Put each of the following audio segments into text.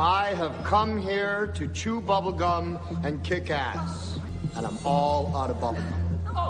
I have come here to chew bubblegum and kick ass. And I'm all out of bubblegum.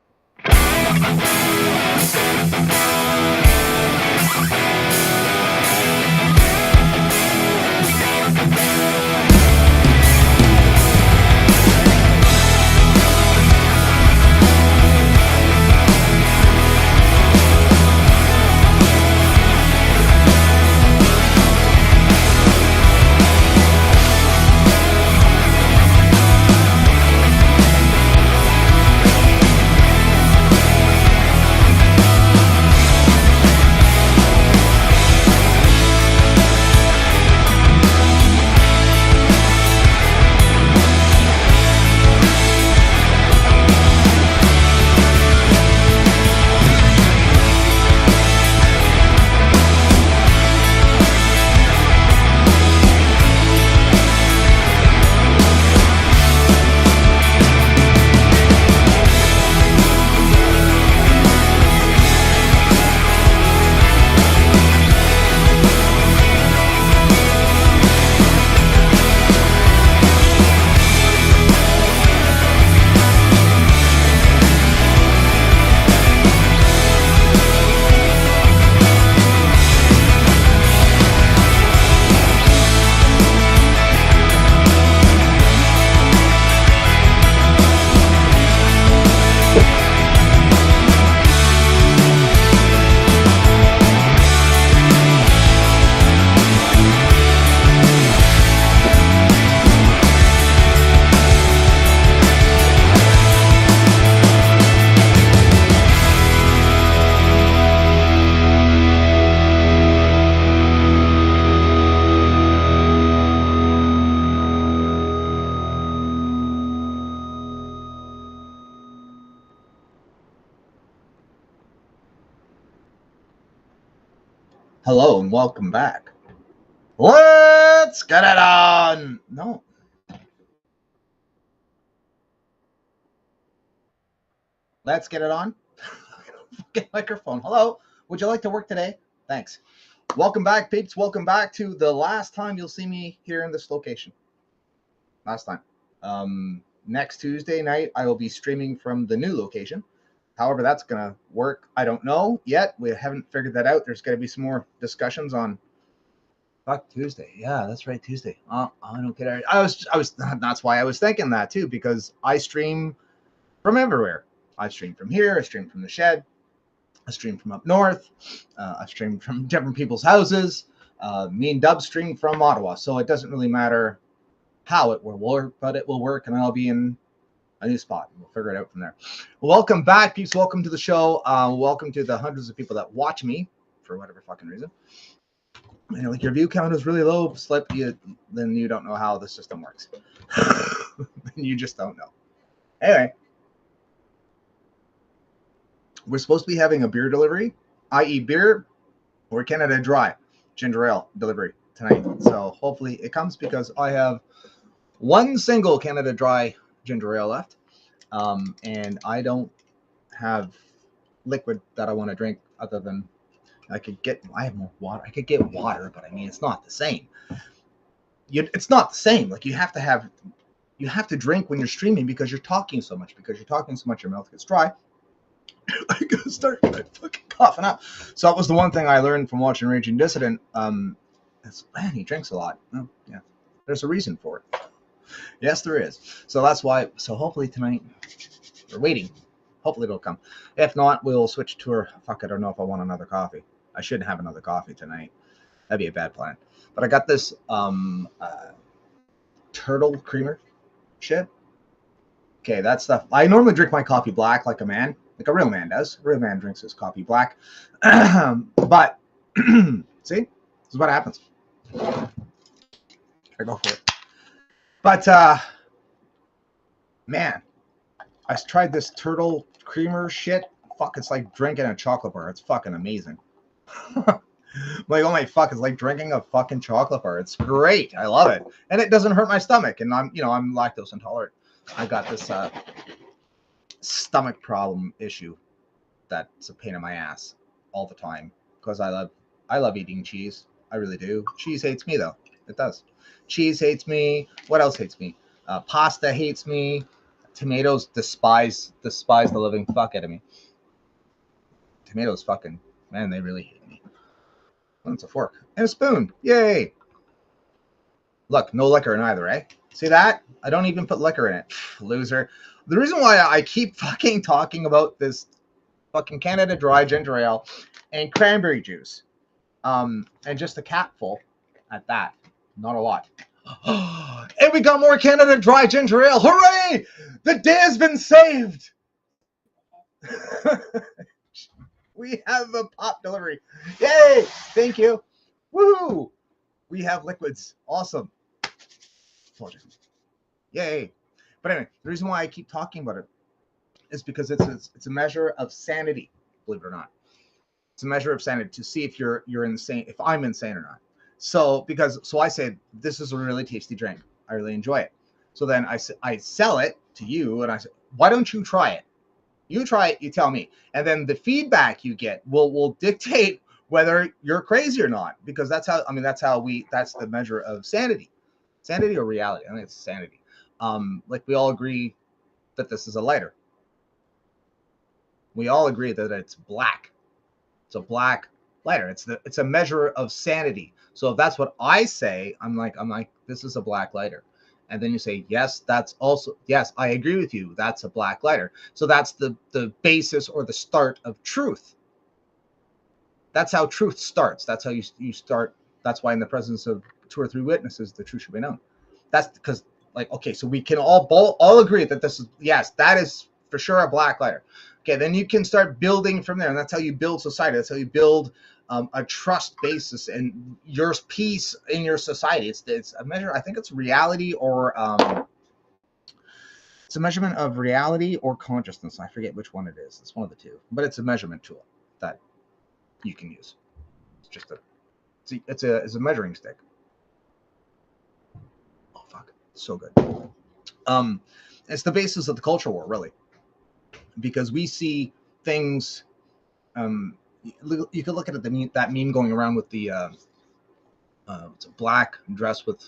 Hello and welcome back. Let's get it on. No. Let's get it on. Fucking microphone. Hello. Would you like to work today? Thanks. Welcome back, peeps. Welcome back to the last time you'll see me here in this location. Last time. Next Tuesday night, I will be streaming from the new location. However, that's going to work, I don't know yet. We haven't figured that out. There's going to be some more discussions on Tuesday. Yeah, that's right, Tuesday. I don't get it. That's why I was thinking that too, because I stream from everywhere. I stream from here. I stream from the shed. I stream from up north. I stream from different people's houses. Me and Dub stream from Ottawa. So it doesn't really matter how it will work, but it will work, and I'll be in a new spot. We'll figure it out from there. Welcome back, peeps. Welcome to the show. Welcome to the hundreds of people that watch me for whatever fucking reason. And like your view count is really low, then you don't know how the system works. You just don't know. Anyway, we're supposed to be having a beer delivery, i.e. beer or Canada Dry ginger ale delivery tonight. So hopefully it comes, because I have one single Canada Dry ginger ale left, and I don't have liquid that I want to drink other than I have more water. I could get water, but I mean, it's not the same. It's not the same. Like you have to drink when you're streaming, because you're talking so much, your mouth gets dry. I gotta start fucking coughing up. So that was the one thing I learned from watching Raging Dissident. Man, he drinks a lot. Oh, yeah, there's a reason for it. Yes, there is. So that's why. So hopefully tonight, we're waiting. Hopefully it'll come. If not, we'll switch to her. Fuck, I don't know if I want another coffee. I shouldn't have another coffee tonight. That'd be a bad plan. But I got this turtle creamer shit. Okay, that stuff. I normally drink my coffee black like a man, like a real man does. A real man drinks his coffee black. But see, this is what happens. I go for it. But man, I tried this turtle creamer shit. Fuck, it's like drinking a chocolate bar. It's fucking amazing. Like, oh my fuck, it's like drinking a fucking chocolate bar. It's great. I love it. And it doesn't hurt my stomach. And I'm lactose intolerant. I got this stomach problem issue that's a pain in my ass all the time, because I love eating cheese. I really do. Cheese hates me though. It does. Cheese hates me. What else hates me? Pasta hates me. Tomatoes despise the living fuck out of me. Tomatoes fucking, man, they really hate me. Oh, it's a fork and a spoon. Yay. Look, no liquor in either, eh? See that? I don't even put liquor in it. Loser. The reason why I keep fucking talking about this fucking Canada Dry ginger ale and cranberry juice, and just a capful at that, not a lot. And we got more Canada Dry ginger ale. Hooray! The day has been saved. We have a pop delivery. Yay! Thank you. Woo! We have liquids. Awesome. Yay! But anyway, the reason why I keep talking about it is because it's a measure of sanity. Believe it or not, it's a measure of sanity to see if you're insane, if I'm insane or not. So I say this is a really tasty drink. I really enjoy it. So then I sell it to you, and I say, why don't you try it? You try it, you tell me, and then the feedback you get will dictate whether you're crazy or not, because that's the measure of sanity or reality. I think it's sanity. Like we all agree that this is a lighter. We all agree that it's black. It's a black lighter. It's a measure of sanity. So if that's what I say, I'm like, this is a black lighter. And then you say, yes, yes, I agree with you. That's a black lighter. So that's the basis or the start of truth. That's how truth starts. That's how you start. That's why in the presence of 2 or 3 witnesses, the truth should be known. That's because, like, okay, so we can all agree that this is, yes, that is for sure a black lighter. Okay, then you can start building from there. And that's how you build society. That's how you build a trust basis and your peace in your society. It's a measure. I think it's reality or it's a measurement of reality or consciousness. I forget which one it is. It's one of the two, but it's a measurement tool that you can use. It's just it's a measuring stick. Oh fuck, so good. It's the basis of the culture war, really, because we see things. You could look at it, that meme going around with the it's a black dress with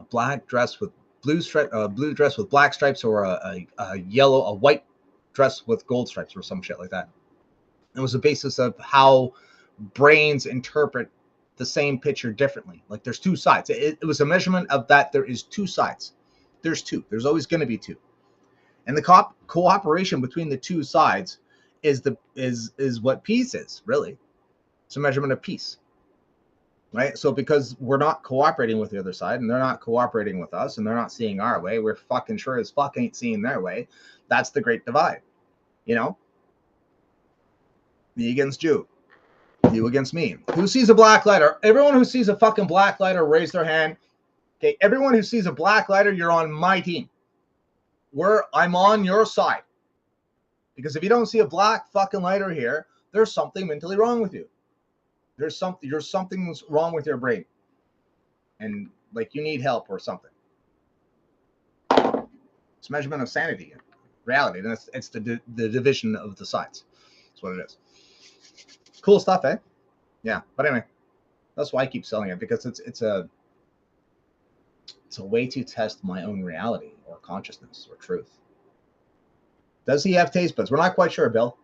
blue dress with black stripes, or a white dress with gold stripes, or some shit like that. It was the basis of how brains interpret the same picture differently. Like there's 2 sides. It was a measurement of that. There is 2 sides. There's 2. There's always going to be 2. And the cooperation between the 2 sides is what peace is, really. It's a measurement of peace, right? So because we're not cooperating with the other side, and they're not cooperating with us, and they're not seeing our way, we're fucking sure as fuck ain't seeing their way. That's the great divide, you know? Me against you. You against me. Who sees a black lighter? Everyone who sees a fucking black lighter, raise their hand. Okay, everyone who sees a black lighter, you're on my team. I'm on your side. Because if you don't see a black fucking lighter here, there's something mentally wrong with you. There's something's wrong with your brain. And like you need help or something. It's a measurement of sanity and reality. And it's the division of the sides. That's what it is. Cool stuff, eh? Yeah. But anyway, that's why I keep selling it, because it's a way to test my own reality or consciousness or truth. Does he have taste buds? We're not quite sure, Bill.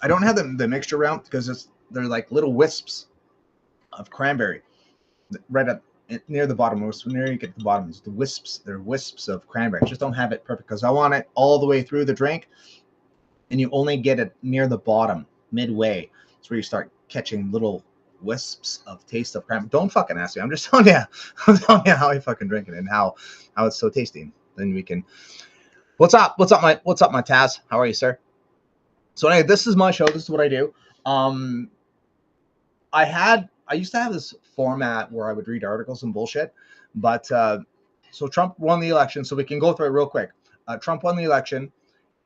I don't have the mixture around because they're like little wisps of cranberry right up near the bottom. Whenever you get to the bottom, it's the wisps. They're wisps of cranberry. I just don't have it perfect because I want it all the way through the drink, and you only get it near the bottom, midway. It's where you start catching little wisps of taste of cranberry. Don't fucking ask me. I'm just telling you. I'm telling you how I fucking drink it and how it's so tasty. Then we can. What's up? What's up, my Taz? How are you, sir? So anyway, this is my show. This is what I do. I used to have this format where I would read articles and bullshit, but so Trump won the election. So we can go through it real quick. Trump won the election.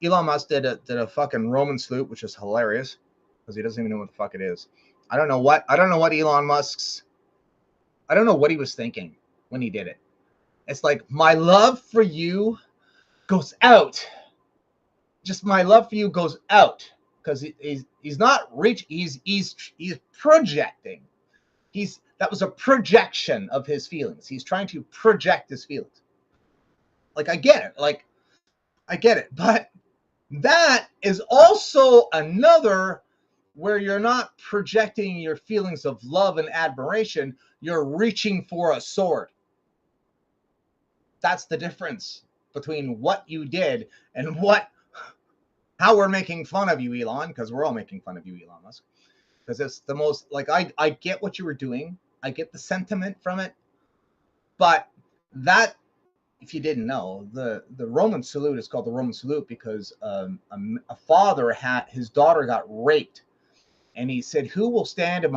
Elon Musk did a fucking Roman salute, which is hilarious because he doesn't even know what the fuck it is. I don't know what Elon Musk's. I don't know what he was thinking when he did it. It's like, my love for you goes out. Just my love for you goes out, because he's not rich. He's projecting. That was a projection of his feelings. He's trying to project his feelings. Like, I get it. Like, I get it. But that is also another where you're not projecting your feelings of love and admiration. You're reaching for a sword. That's the difference between what you did and how we're making fun of you, Elon, because we're all making fun of you, Elon Musk. Because it's the most, like, I get what you were doing. I get the sentiment from it. But that, if you didn't know, the Roman salute is called the Roman salute because a father had, his daughter got raped. And he said, who will stand in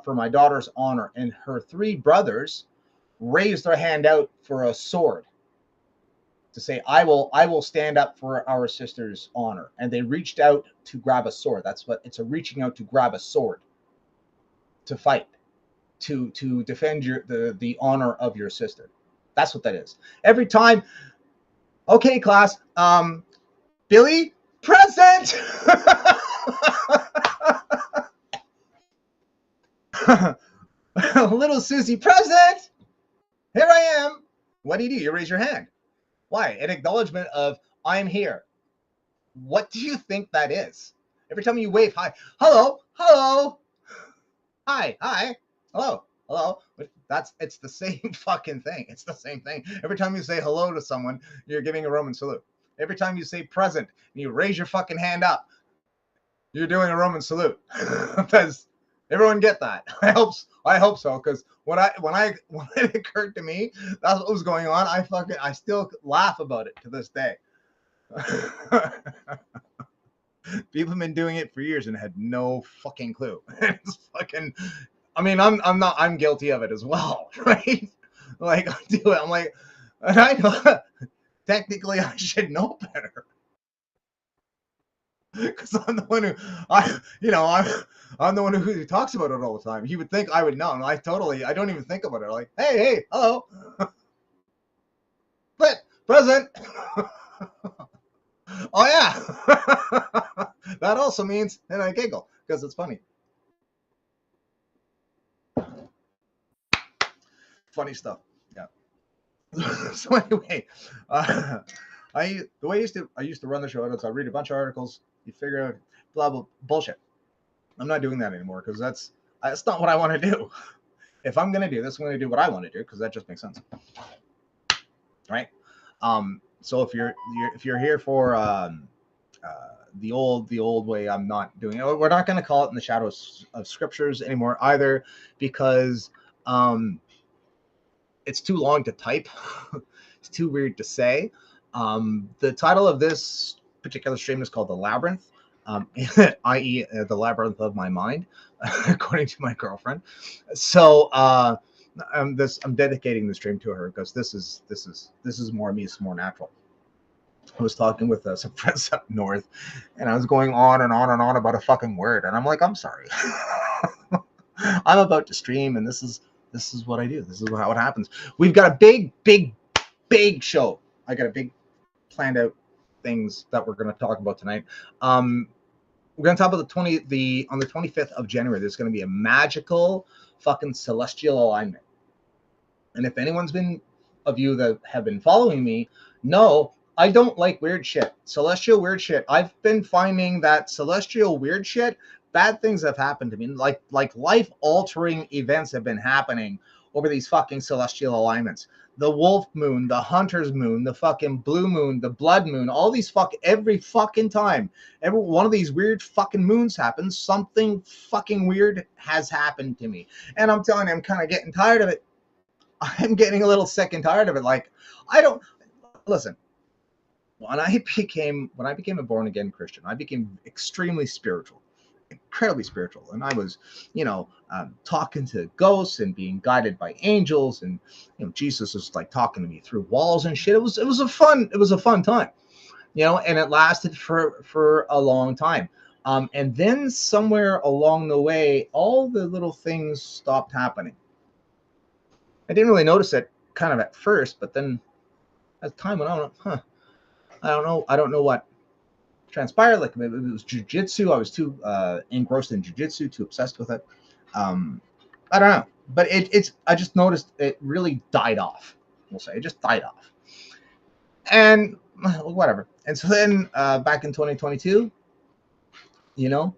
for my daughter's honor? And her 3 brothers raised their hand out for a sword to say, I will stand up for our sister's honor. And they reached out to grab a sword. That's what it's a reaching out to grab a sword to fight, to defend the honor of your sister. That's what that is. Every time, okay, class, Billy, present. Little Susie, present. Here I am. What do? You raise your hand. Why? An acknowledgement of I'm here. What do you think that is? Every time you wave, hi, hello, hello, hi, hello, hello. It's the same fucking thing. It's the same thing. Every time you say hello to someone, you're giving a Roman salute. Every time you say present and you raise your fucking hand up, you're doing a Roman salute. Does everyone get that? I hope so. Because when it occurred to me that's what was going on, I still laugh about it to this day. People have been doing it for years and had no fucking clue. It's fucking. I mean, I'm guilty of it as well, right? Like, I do it. I'm like, and I know technically I should know better. Because I'm the one who I'm the one who talks about it all the time. He would think I would know, and I don't even think about it. I'm like, hey, hello, but present. Oh yeah, that also means, and I giggle because it's funny. Funny stuff. Yeah. So anyway, I used to run the show. I read a bunch of articles. You figure out blah blah bullshit. I'm not doing that anymore because that's not what I want to do. If I'm gonna do this, I'm gonna do what I want to do because that just makes sense, right? So if you're here for the old way, I'm not doing it. We're not gonna call it in the shadows of scriptures anymore either because it's too long to type. It's too weird to say. The title of this particular stream is called The Labyrinth, i.e. The Labyrinth of My Mind, according to my girlfriend. So I'm dedicating the stream to her because this is more me, it's more natural. I was talking with some friends up north, and I was going on and on and on about a fucking word, and I'm like, I'm sorry. I'm about to stream, and this is what I do. This is how it happens. We've got a big show. I got a big planned out things that we're going to talk about tonight. We're going to talk about on the 25th of January. There's going to be a magical fucking celestial alignment. And if anyone's been of you that have been following me, know I don't like weird shit. Celestial weird shit. I've been finding that celestial weird shit, bad things have happened to me. Like life-altering events have been happening over these fucking celestial alignments. The wolf moon, the hunter's moon, the fucking blue moon, the blood moon, all these every fucking time. Every one of these weird fucking moons happens, something fucking weird has happened to me. And I'm telling you, I'm kind of getting tired of it. I'm getting a little sick and tired of it. Like, listen. When I became a born again Christian, I became extremely spiritual, incredibly spiritual, and I was, talking to ghosts and being guided by angels, and Jesus was like talking to me through walls and shit. It was a fun time, and it lasted for a long time. And then somewhere along the way, all the little things stopped happening. I didn't really notice it kind of at first, but then as time went on, I don't know what transpired. Like maybe it was jujitsu. I was too engrossed in jujitsu, too obsessed with it. I don't know. but it's I just noticed it really died off. We'll say it just died off, and whatever. And so then back in 2022, you know,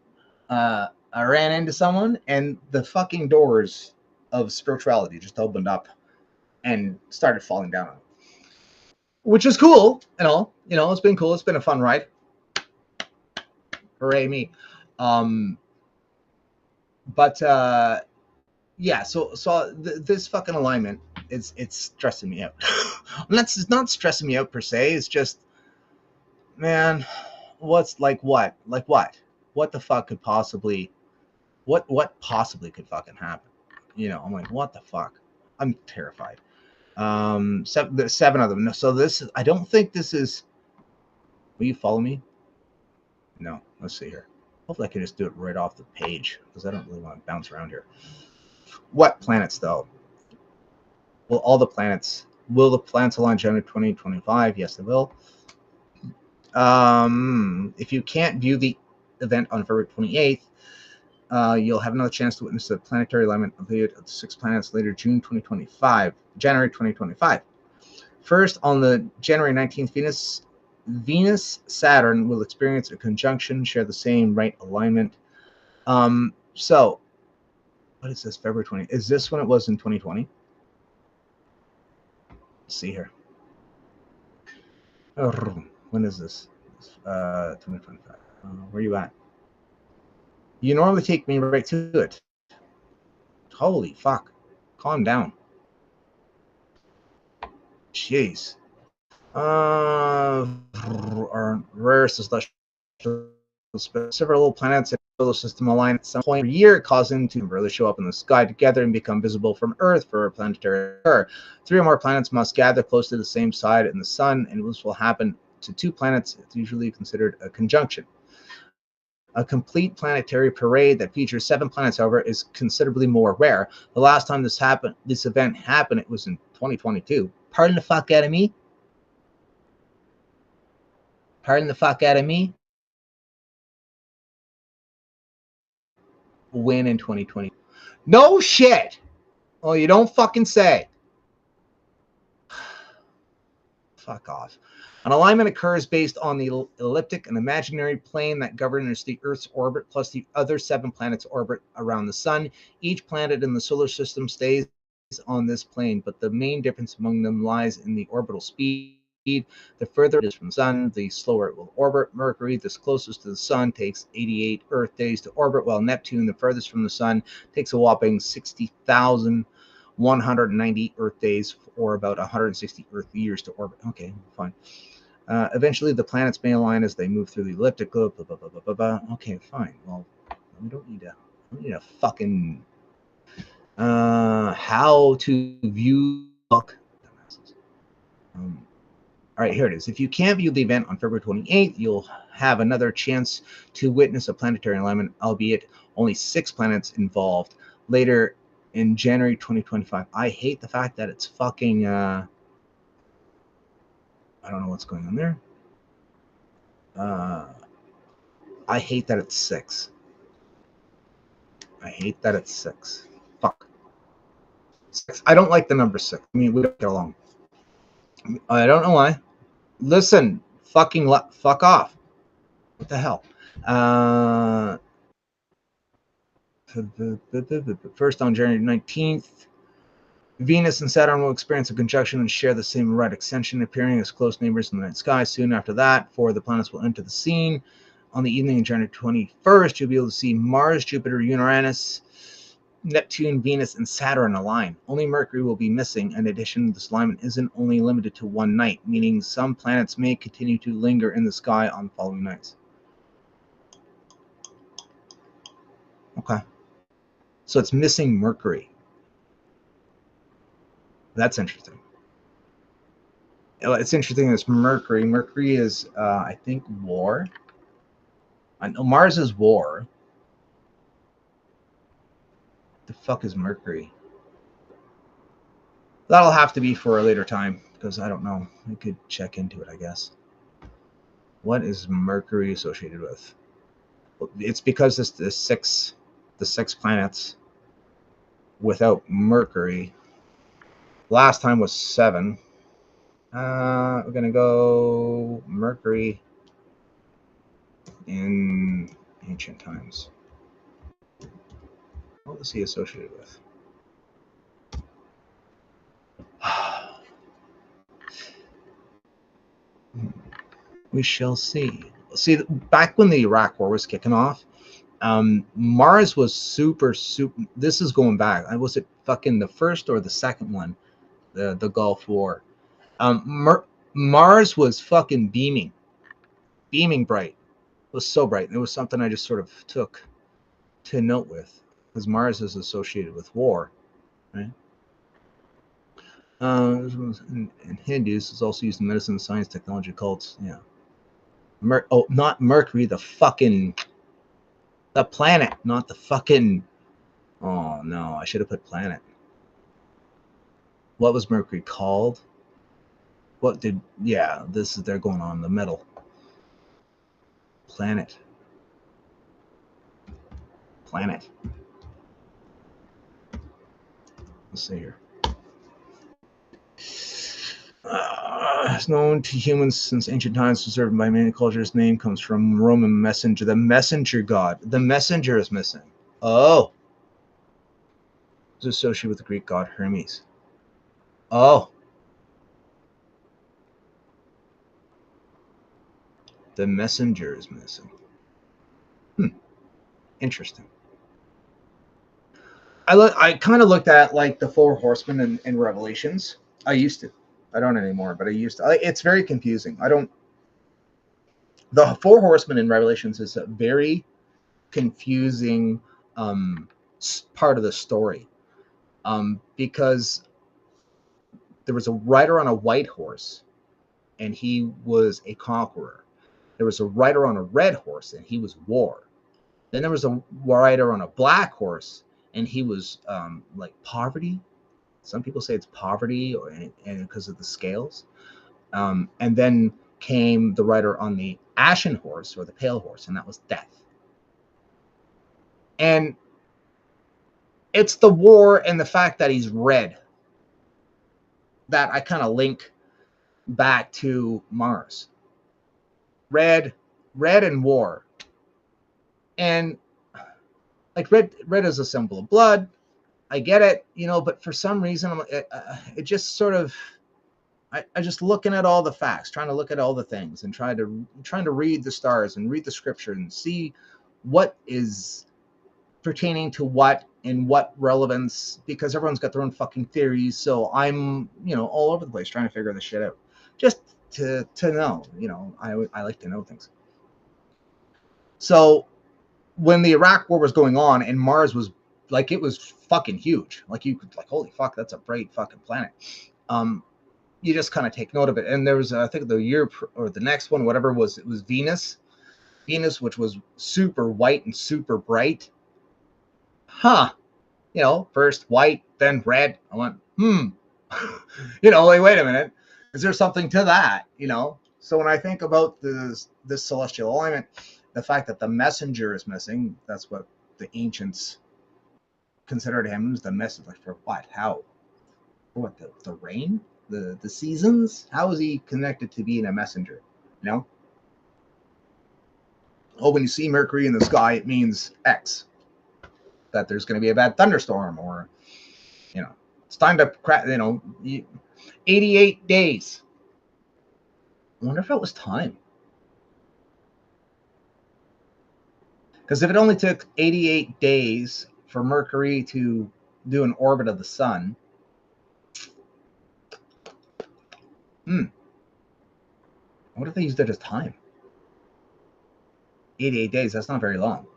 I ran into someone, and the fucking doors of spirituality just opened up and started falling down on me, which is cool and all. You know, it's been cool. It's been a fun ride. Hooray me. Um, but yeah, this fucking alignment, it's stressing me out. It's not stressing me out per se. It's just, man, what's what the fuck could possibly, what possibly could fucking happen? You know, I'm like, what the fuck? I'm terrified. Seven of them. So this is, I don't think this is. Will you follow me? No. Let's see here. Hopefully I can just do it right off the page because I don't really want to bounce around here. What planets though? Will all the planets? Will the planets align January 2025? Yes, they will. If you can't view the event on February 28th, you'll have another chance to witness the planetary alignment of the 6 planets later, January 2025. First, on the January 19th, Venus Saturn will experience a conjunction, share the same right alignment. So what is this? February 20? Is this when it was in 2020? Let's see here. When is this? 2025. Where are you at? You normally take me right to it. Holy fuck. Calm down. Jeez. Our rare celestial, several little planets in the solar system align at some point per year, causing to really show up in the sky together and become visible from Earth for a planetary occur. 3 or more planets must gather close to the same side in the sun, and this will happen to 2 planets. It's usually considered a conjunction. A complete planetary parade that features 7 planets, however, is considerably more rare. The last time this event happened, it was in 2022. Pardon the fuck out of me? Pardon the fuck out of me? When in 2020? No shit! Oh, you don't fucking say. Fuck off. An alignment occurs based on the elliptic and imaginary plane that governs the Earth's orbit plus the other 7 planets' orbit around the sun. Each planet in the solar system stays on this plane, but the main difference among them lies in the orbital speed. The further it is from the sun, the slower it will orbit. Mercury, the closest to the sun, takes 88 Earth days to orbit, while Neptune, the furthest from the sun, takes a whopping 60,190 Earth days, or about 160 Earth years to orbit. Okay, fine. Eventually, the planets may align as they move through the elliptic. Blah, blah, blah, blah, blah, blah. Okay, fine. Well, we don't need a fucking how to view book. All right, here it is. If you can't view the event on February 28th, you'll have another chance to witness a planetary alignment, albeit only 6 planets involved, later in January 2025. I hate the fact that it's fucking, I don't know what's going on there. I hate that it's 6. I hate that it's 6. Fuck. 6. I don't like the number 6. I mean, we don't get along. I don't know why. Listen, fuck off. What the hell? First, on January 19th, Venus and Saturn will experience a conjunction and share the same red extension, appearing as close neighbors in the night sky. Soon after that, 4 of the planets will enter the scene. On the evening of January 21st, you'll be able to see Mars, Jupiter, Uranus, Neptune, Venus, and Saturn align. Only Mercury will be missing. In addition, this alignment isn't only limited to one night, meaning some planets may continue to linger in the sky on the following nights. Okay. So it's missing Mercury. That's interesting. It's interesting this Mercury. Mercury is, I think, war. I know Mars is war. The fuck is Mercury? That'll have to be for a later time because I don't know. I could check into it, I guess. What is Mercury associated with? It's because it's the six planets without Mercury. Last time was 7. We're going to go Mercury in ancient times. What was he associated with? We shall see. See, back when the Iraq War was kicking off, Mars was super. This is going back. Was it fucking the first or the second one? The Gulf War. Mars was fucking beaming bright. It was so bright. It was something I just sort of took to note with, because Mars is associated with war, right? In Hindus, it's also used in medicine, science, technology, cults. Yeah. Not Mercury, the planet, not the fucking. Oh no, I should have put planet. What was Mercury called? They're going on the metal. Planet. Let's see here. It's known to humans since ancient times, preserved by many cultures. Name comes from Roman messenger, the messenger god. The messenger is missing. Oh. It's associated with the Greek god Hermes. Oh. The messenger is missing. Interesting. I kind of looked at like the 4 horsemen in Revelations. I used to. I don't anymore, but I used to. It's very confusing. The 4 horsemen in Revelations is a very confusing part of the story, because there was a rider on a white horse, and he was a conqueror. There was a rider on a red horse, and he was war. Then there was a rider on a black horse, and he was like poverty. Some people say it's poverty, and because of the scales. And then came the rider on the ashen horse, or the pale horse, and that was death. And it's the war and the fact that he's red that I kind of link back to Mars. Red and war. And like red is a symbol of blood. I get it, but for some reason it just sort of, I just looking at all the facts, trying to look at all the things, and trying to read the stars and read the scripture and see what is pertaining to what and what relevance, because everyone's got their own fucking theories. So I'm, all over the place trying to figure this shit out, just to know. I like to know things. So when the Iraq War was going on and Mars was like, it was fucking huge. Like you could, like, holy fuck, that's a bright fucking planet. You just kind of take note of it. And there was, I think the year or the next one, whatever it was Venus, which was super white and super bright. First white, then red. I went, like, wait a minute. Is there something to that? So when I think about this celestial alignment, the fact that the messenger is missing, that's what the ancients considered him as the messenger. Like, for what? How? For what? The rain? The seasons? How is he connected to being a messenger? Oh, when you see Mercury in the sky, it means X. That there's going to be a bad thunderstorm, or, it's time to crack, 88 days. I wonder if it was time. Because if it only took 88 days for Mercury to do an orbit of the sun, what if they used it as time? 88 days, that's not very long.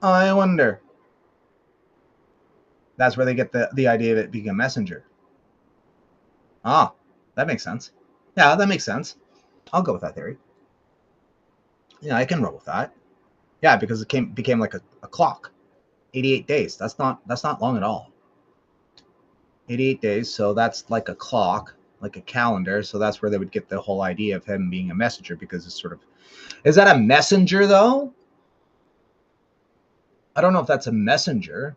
I wonder. That's where they get the idea of it being a messenger. That makes sense. Yeah, that makes sense. I'll go with that theory. I can roll with that. Yeah, because it became like a clock. 88 days. That's not long at all. 88 days, so that's like a clock, like a calendar. So that's where they would get the whole idea of him being a messenger, because it's sort of, is that a messenger though? I don't know if that's a messenger.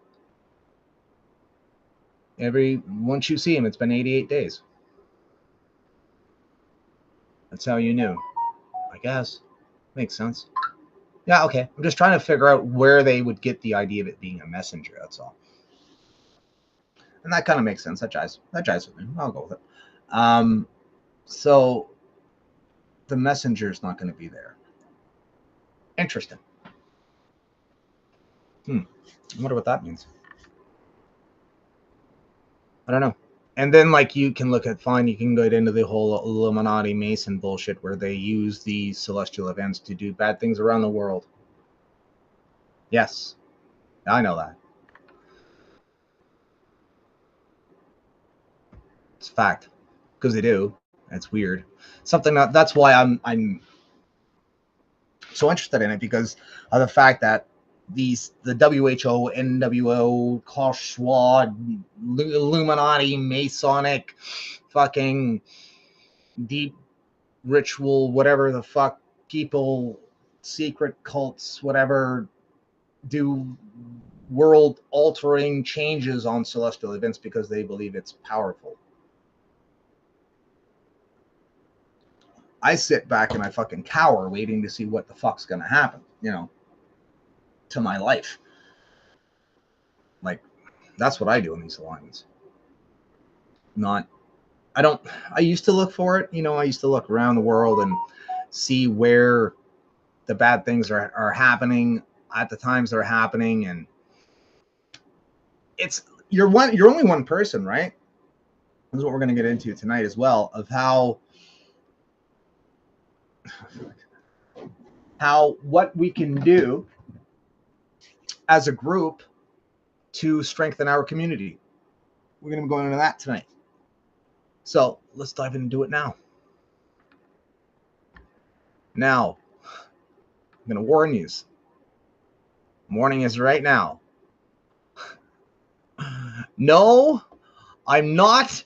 Once you see him, it's been 88 days. That's how you knew. I guess. Makes sense. Yeah, okay. I'm just trying to figure out where they would get the idea of it being a messenger, that's all. And that kind of makes sense. That jives with me. I'll go with it. So the messenger is not going to be there. Interesting. I wonder what that means. I don't know. And then, like, you can look at, fine, you can get into the whole Illuminati Mason bullshit where they use these celestial events to do bad things around the world. Yes, I know that. It's a fact. Because they do. It's weird. Something that's why I'm so interested in it, because of the fact that the WHO, NWO, Klaus Schwab, Illuminati, Masonic, fucking deep ritual, whatever the fuck, people, secret cults, whatever, do world altering changes on celestial events because they believe it's powerful. I sit back and I fucking cower waiting to see what the fuck's gonna happen, to my life. Like, that's what I do in these alignments. I used to look for it, I used to look around the world and see where the bad things are happening at the times they're happening, and you're only one person, right? This is what we're going to get into tonight as well, of how what we can do as a group to strengthen our community. We're going to be going into that tonight. So let's dive into it now. Now, I'm going to warn you. Warning is right now. No, I'm not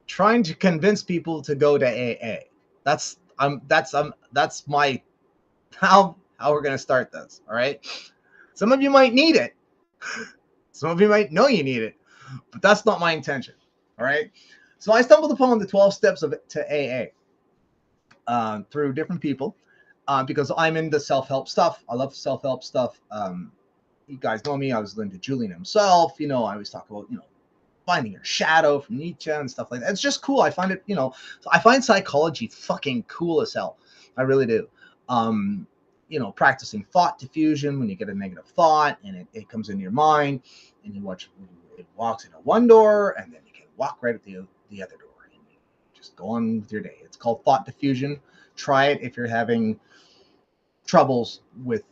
trying to convince people to go to AA. That's my how we're going to start this. All right. Some of you might need it. Some of you might know you need it, but that's not my intention. All right. So I stumbled upon the 12 steps to AA through different people because I'm into self-help stuff. I love self-help stuff. You guys know me. I was into Julian himself. I always talk about, finding your shadow from Nietzsche and stuff like that. It's just cool. I find it, I find psychology fucking cool as hell. I really do. Practicing thought diffusion when you get a negative thought and it comes into your mind and you watch it walks into one door and then you can walk right at the other door and just go on with your day. It's called thought diffusion. Try it if you're having troubles with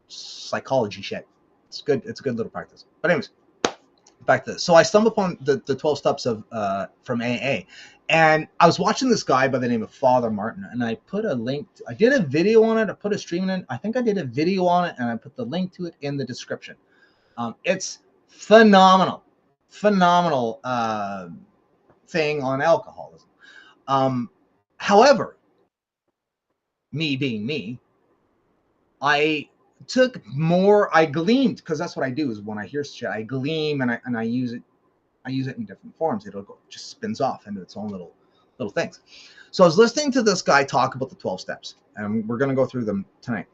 psychology shit. It's good. It's a good little practice. But anyways, back to this. So I stumbled upon the 12 steps of from AA, and I was watching this guy by the name of Father Martin, and I put a link. I did a video on it. I put a stream in. I think I did a video on it, and I put the link to it in the description. It's phenomenal thing on alcoholism. However, me being me, I gleamed, because that's what I do is when I hear shit, I gleam and I use it. I use it in different forms. Just spins off into its own little things. So I was listening to this guy talk about the 12 steps, and we're going to go through them tonight.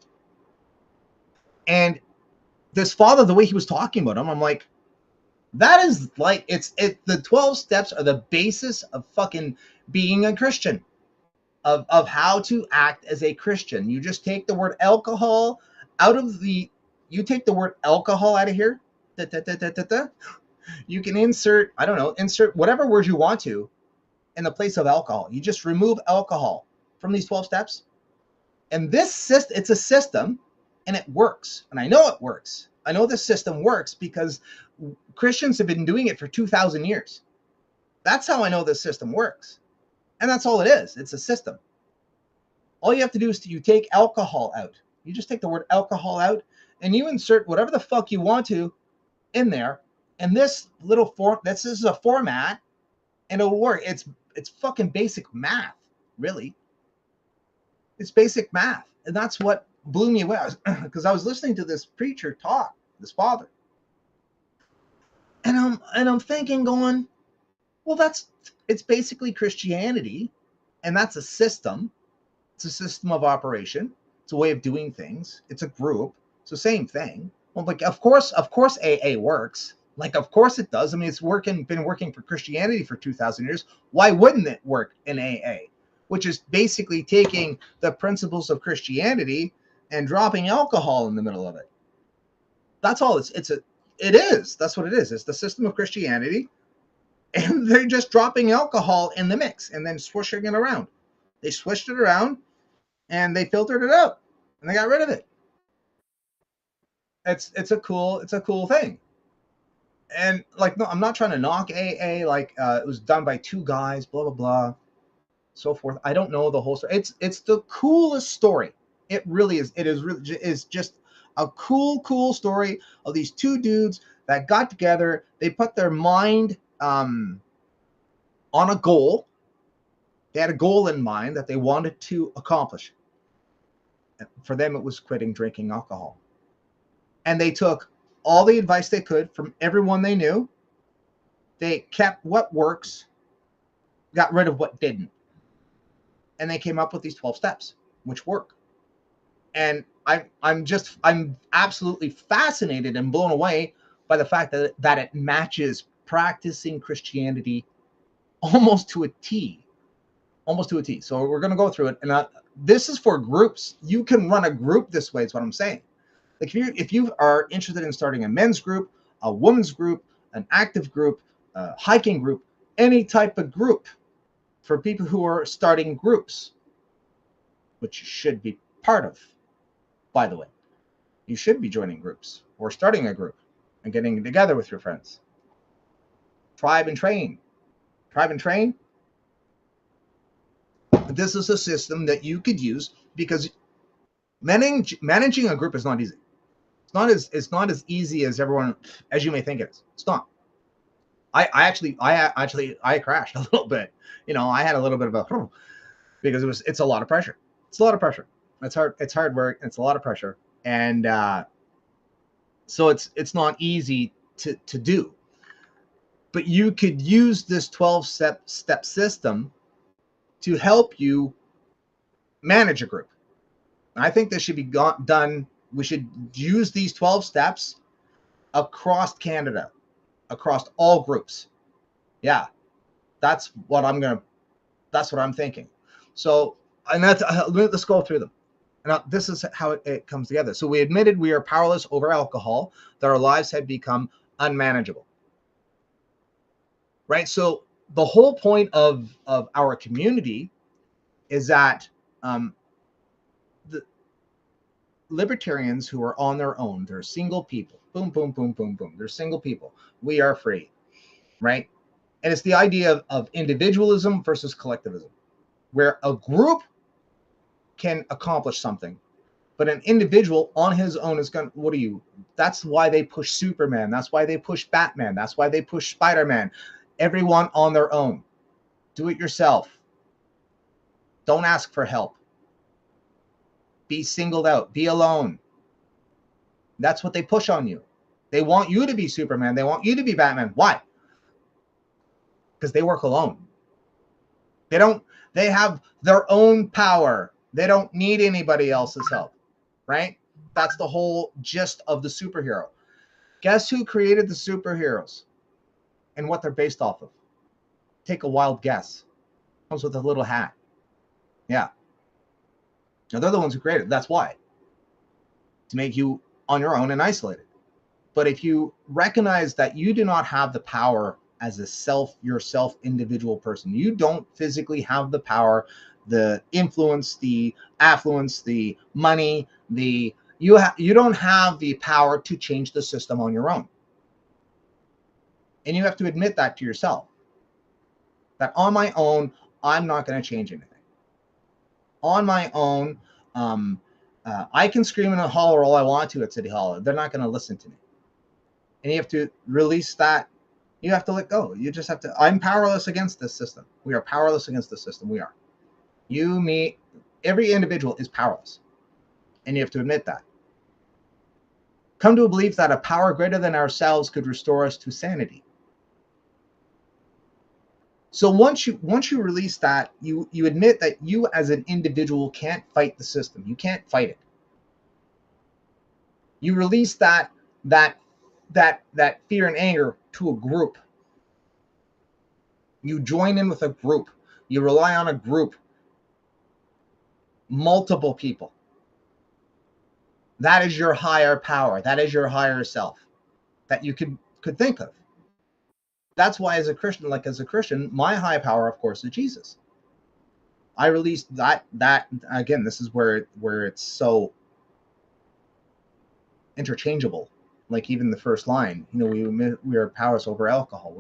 And this father, the way he was talking about them, I'm like, that is like, the 12 steps are the basis of fucking being a Christian, of how to act as a Christian. You just take the word alcohol out of here. You can insert whatever words you want to in the place of alcohol. You just remove alcohol from these 12 steps. And it's a system, and it works. And I know it works. I know this system works because Christians have been doing it for 2,000 years. That's how I know this system works. And that's all it is. It's a system. All you have to do is you take alcohol out. You just take the word alcohol out and you insert whatever the fuck you want to in there. And this is a format, and it'll work. It's fucking basic math, really. It's basic math. And that's what blew me away, because I was listening to this preacher talk, this father. And I'm thinking, going, well, it's basically Christianity, and that's a system. It's a system of operation. It's a way of doing things. It's a group. It's the same thing. Well, like of course AA works. Like of course it does. I mean, been working for Christianity for 2,000 years. Why wouldn't it work in AA? Which is basically taking the principles of Christianity and dropping alcohol in the middle of it. That's all it is. That's what it is. It's the system of Christianity, and they're just dropping alcohol in the mix and then swishing it around. They swished it around and they filtered it out and they got rid of it. It's a cool thing. And like, no, I'm not trying to knock AA. Like, it was done by two guys, blah blah blah, so forth. I don't know the whole story. It's the coolest story. It really is. It is just a cool story of these two dudes that got together. They put their mind on a goal. They had a goal in mind that they wanted to accomplish. For them, it was quitting drinking alcohol. And they took all the advice they could from everyone they knew. They kept what works, got rid of what didn't. And they came up with these 12 steps, which work. And I'm absolutely fascinated and blown away by the fact that it matches practicing Christianity almost to a T. Almost to a T. So we're going to go through it. And this is for groups. You can run a group this way, is what I'm saying. Like if you are interested in starting a men's group, a women's group, an active group, a hiking group, any type of group for people who are starting groups, which you should be part of, by the way. You should be joining groups or starting a group and getting together with your friends. Tribe and train. Tribe and train. This is a system that you could use because managing a group is not easy. It's not as easy as you may think it is. It's not. I actually crashed a little bit. You know, I had a little bit of a because it's a lot of pressure. It's a lot of pressure. It's hard work. It's a lot of pressure, and so it's not easy to do. But you could use this 12-step system to help you manage a group. I think this should be done. We should use these 12 steps across Canada, across all groups. Yeah, that's what I'm thinking. So, and let's go through them. Now, this is how it comes together. So we admitted we are powerless over alcohol, that our lives had become unmanageable. Right? So the whole point of our community is that the libertarians who are on their own, they're single people. Boom, boom, boom, boom, boom. They're single people. We are free. Right? And it's the idea of individualism versus collectivism, where a group can accomplish something, but an individual on his own is going to, that's why they push Superman. That's why they push Batman. That's why they push Spider-Man. Everyone on their own. Do it yourself. Don't ask for help. Be singled out. Be alone. That's what they push on you. They want you to be Superman. They want you to be Batman. Why? Because they work alone. They have their own power. They don't need anybody else's help, right? That's the whole gist of the superhero. Guess who created the superheroes and what they're based off of? Take a wild guess. Comes with a little hat. Yeah. Now, they're the ones who created it. That's why. To make you on your own and isolated. But if you recognize that you do not have the power as yourself individual person, you don't physically have the power, the influence, the affluence, the money, you don't have the power to change the system on your own. And you have to admit that to yourself. That on my own, I'm not going to change anything. On my own, I can scream and holler all I want to at City Hall. They're not going to listen to me. And you have to release that. You have to let go. You just have to. I'm powerless against this system. We are powerless against the system. We are. You, me, every individual is powerless. And you have to admit that. come to a belief that a power greater than ourselves could restore us to sanity. So once you release that, you admit that you as an individual can't fight the system. You can't fight it. You release that fear and anger to a group. You join in with a group. You rely on a group. Multiple people. That is your higher power. That is your higher self that you could think of. That's why as a Christian, my high power, of course, is Jesus. I released that again, this is where it's so interchangeable. Like even the first line, we are powerless over alcohol.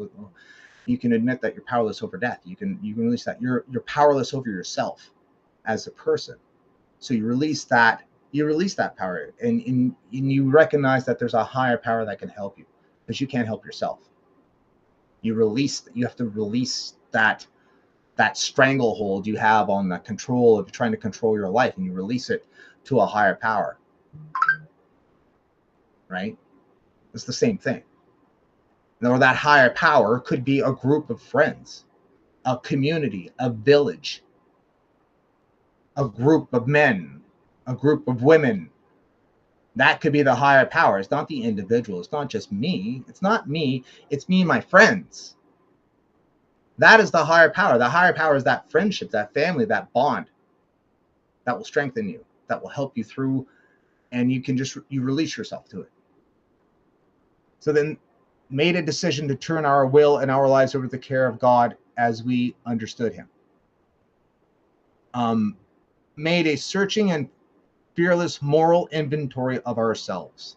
You can admit that you're powerless over death. You can release that. You're powerless over yourself as a person. So you release that power, and you recognize that there's a higher power that can help you, because you can't help yourself. You have to release that stranglehold you have on the control of trying to control your life, and you release it to a higher power. Right? It's the same thing. Or that higher power could be a group of friends, a community, a village, a group of men, a group of women. That could be the higher power. It's not the individual. It's not just me. It's not me. It's me and my friends. That is the higher power. The higher power is that friendship, that family, that bond that will strengthen you, that will help you through, and you release yourself to it. So then made a decision to turn our will and our lives over to the care of God as we understood him. Made a searching and fearless moral inventory of ourselves.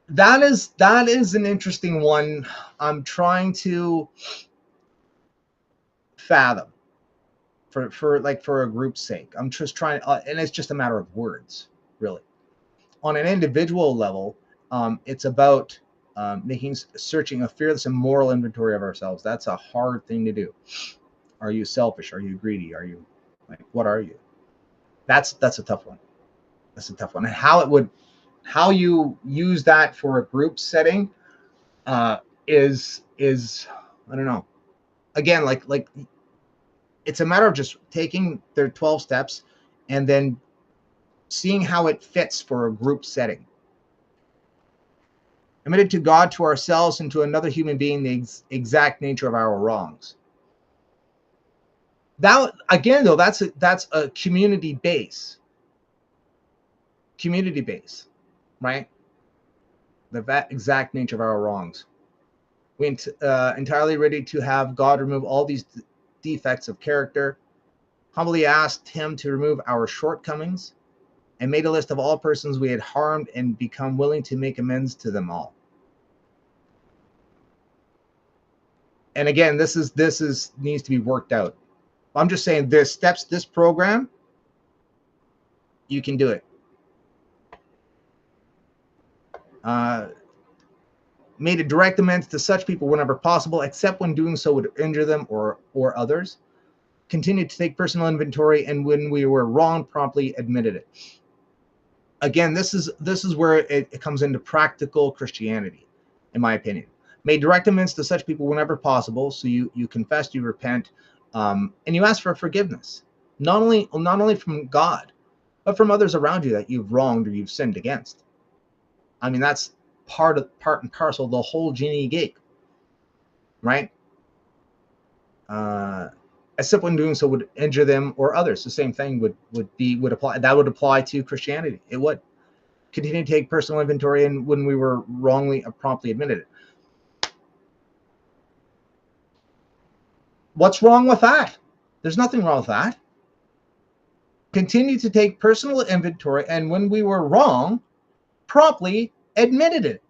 That is an interesting one. I'm trying to fathom for a group's sake. I'm just trying, and it's just a matter of words, really. On an individual level, it's about searching a fearless and moral inventory of ourselves. That's a hard thing to do. Are you selfish? Are you greedy? Are you what are you? That's a tough one. That's a tough one. And how you use that for a group setting is I don't know. Again, like it's a matter of just taking their 12 steps and then seeing how it fits for a group setting. Admitted to God, to ourselves, and to another human being the exact nature of our wrongs. That again, though, that's a community base. Community base, right? The exact nature of our wrongs. We entirely ready to have God remove all these defects of character. Humbly asked him to remove our shortcomings, and made a list of all persons we had harmed and become willing to make amends to them all. And again, this needs to be worked out. I'm just saying there's steps, this program, you can do it. Made a direct amends to such people whenever possible, except when doing so would injure them or others. Continued to take personal inventory, and when we were wrong, promptly admitted it. Again, this is where it comes into practical Christianity, in my opinion. Made direct amends to such people whenever possible. So you confess, you repent, and you ask for forgiveness, not only from God, but from others around you that you've wronged or you've sinned against. I mean, that's part and parcel of the whole genie gig, right? Except when doing so would injure them or others. The same thing would apply. That would apply to Christianity. It would continue to take personal inventory, and when we were wrongly promptly admitted it. What's wrong with that? There's nothing wrong with that. Continue to take personal inventory, and when we were wrong, promptly admitted it.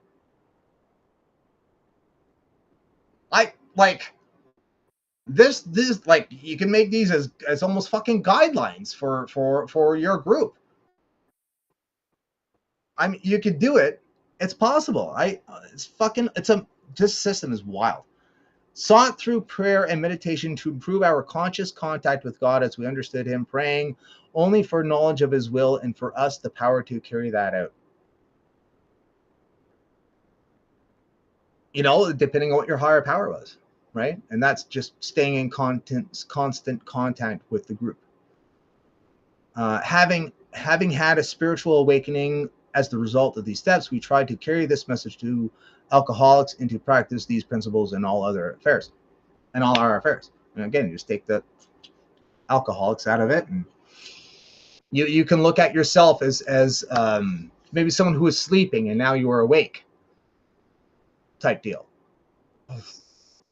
This like, you can make these as almost fucking guidelines for your group. I mean, you could do it. It's possible. This system is wild. Sought through prayer and meditation to improve our conscious contact with God as we understood him, praying only for knowledge of his will and for us the power to carry that out. you know, depending on what your higher power was, right? And that's just staying in constant contact with the group. Having had a spiritual awakening as the result of these steps, we tried to carry this message to alcoholics and to practice these principles in all other affairs, and all our affairs. And again, just take the alcoholics out of it, and you can look at yourself as maybe someone who was sleeping and now you are awake, type deal.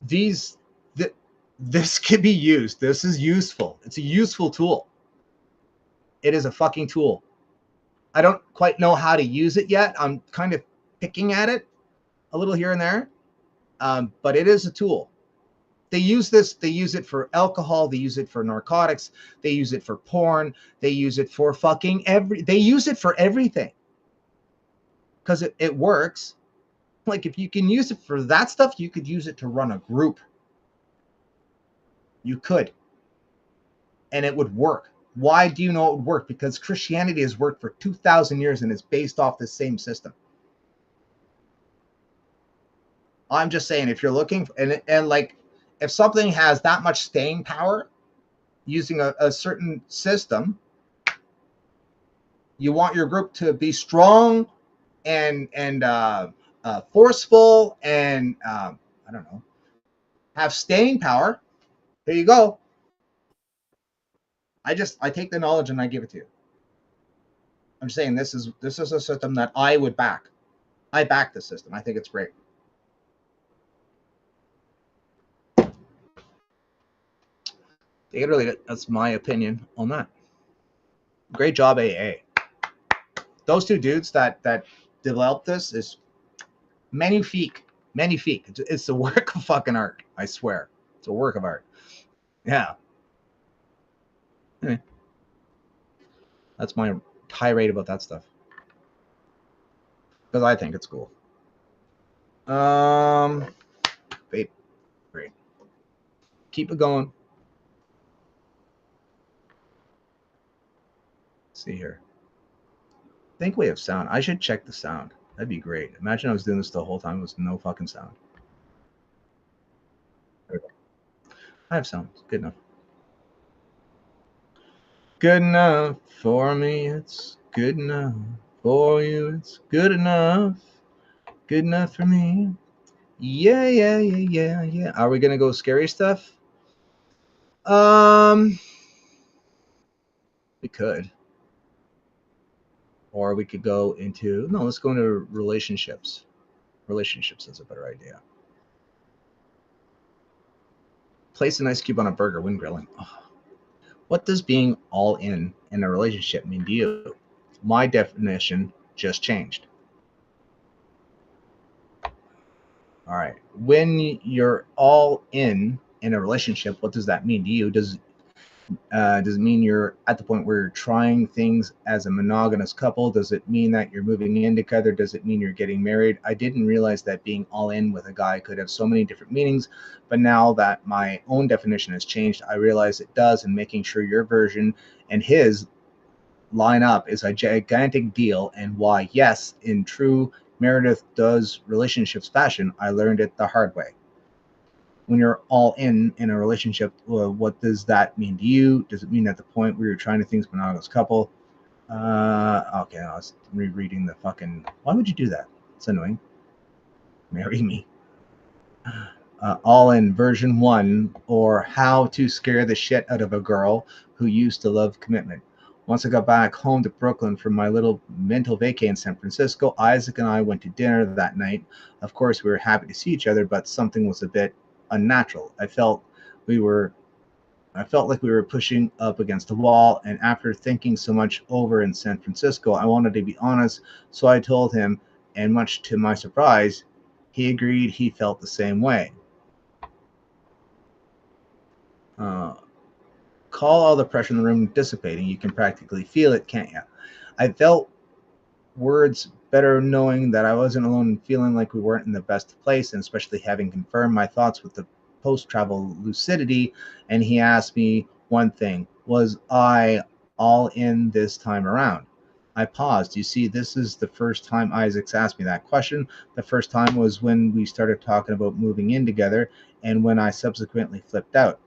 This could be used. This is useful. It's a useful tool. It is a fucking tool. I don't quite know how to use it yet. I'm kind of picking at it a little here and there, but it is a tool. They use this. They use it for alcohol. They use it for narcotics. They use it for porn. They use it for fucking they use it for everything because it works. Like, if you can use it for that stuff, you could use it to run a group. You could. And it would work. Why do you know it would work? Because Christianity has worked for 2,000 years and is based off the same system. I'm just saying, if you're looking, and like, if something has that much staying power using a certain system, you want your group to be strong and forceful and I don't know, have staying power. There you go. I take the knowledge and I give it to you. I'm saying this is a system that I would back. I back the system. I think it's great. That's my opinion on that. Great job, AA. Those two dudes that developed this is magnifique. It's a work of fucking art. I swear, it's a work of art. Yeah. Anyway, that's my tirade about that stuff because I think it's cool. Vape, great. Keep it going. Let's see here. I think we have sound. I should check the sound. That'd be great. Imagine I was doing this the whole time with no fucking sound. I have sound. It's good enough. Good enough for me. It's good enough for you. It's good enough. Good enough for me. Yeah. Are we gonna go scary stuff? We could. Or we could go into, no, let's go into relationships. Relationships is a better idea. Place an ice cube on a burger when grilling. Oh. What does being all in a relationship mean to you? My definition just changed. All right. When you're all in a relationship, what does that mean to you? Does it mean you're at the point where you're trying things as a monogamous couple? Does it mean that you're moving in together? Does it mean you're getting married? I didn't realize that being all in with a guy could have so many different meanings, but now that my own definition has changed, I realize it does, and making sure your version and his line up is a gigantic deal. And why, yes, in true Meredith does relationships fashion, I learned it the hard way. When you're all in a relationship, what does that mean to you? Does it mean at the point where you're trying to think monogamous couple? Okay, I was rereading the fucking. Why would you do that? It's annoying. Marry me. All in version 1, or how to scare the shit out of a girl who used to love commitment. Once I got back home to Brooklyn from my little mental vacay in San Francisco, Isaac and I went to dinner that night. Of course, we were happy to see each other, but something was a bit unnatural. I felt like we were pushing up against a wall, and after thinking so much over in San Francisco, I wanted to be honest, so I told him, and much to my surprise, he agreed he felt the same way. Call all the pressure in the room dissipating. You can practically feel it, can't you? I felt words better knowing that I wasn't alone and feeling like we weren't in the best place, and especially having confirmed my thoughts with the post-travel lucidity. And he asked me one thing: was I all in this time around? I paused. You see, this is the first time Isaac's asked me that question. The first time was when we started talking about moving in together, and when I subsequently flipped out.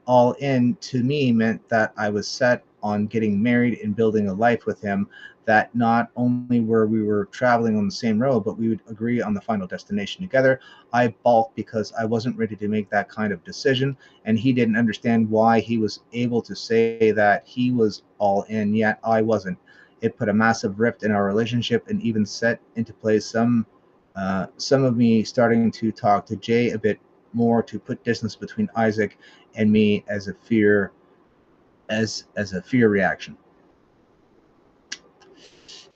All in to me meant that I was set on getting married and building a life with him, that not only were we were traveling on the same road, but we would agree on the final destination together. I balked because I wasn't ready to make that kind of decision, and he didn't understand why he was able to say that he was all in, yet I wasn't. It put a massive rift in our relationship and even set into place some of me starting to talk to Jay a bit more to put distance between Isaac and me as a fear reaction.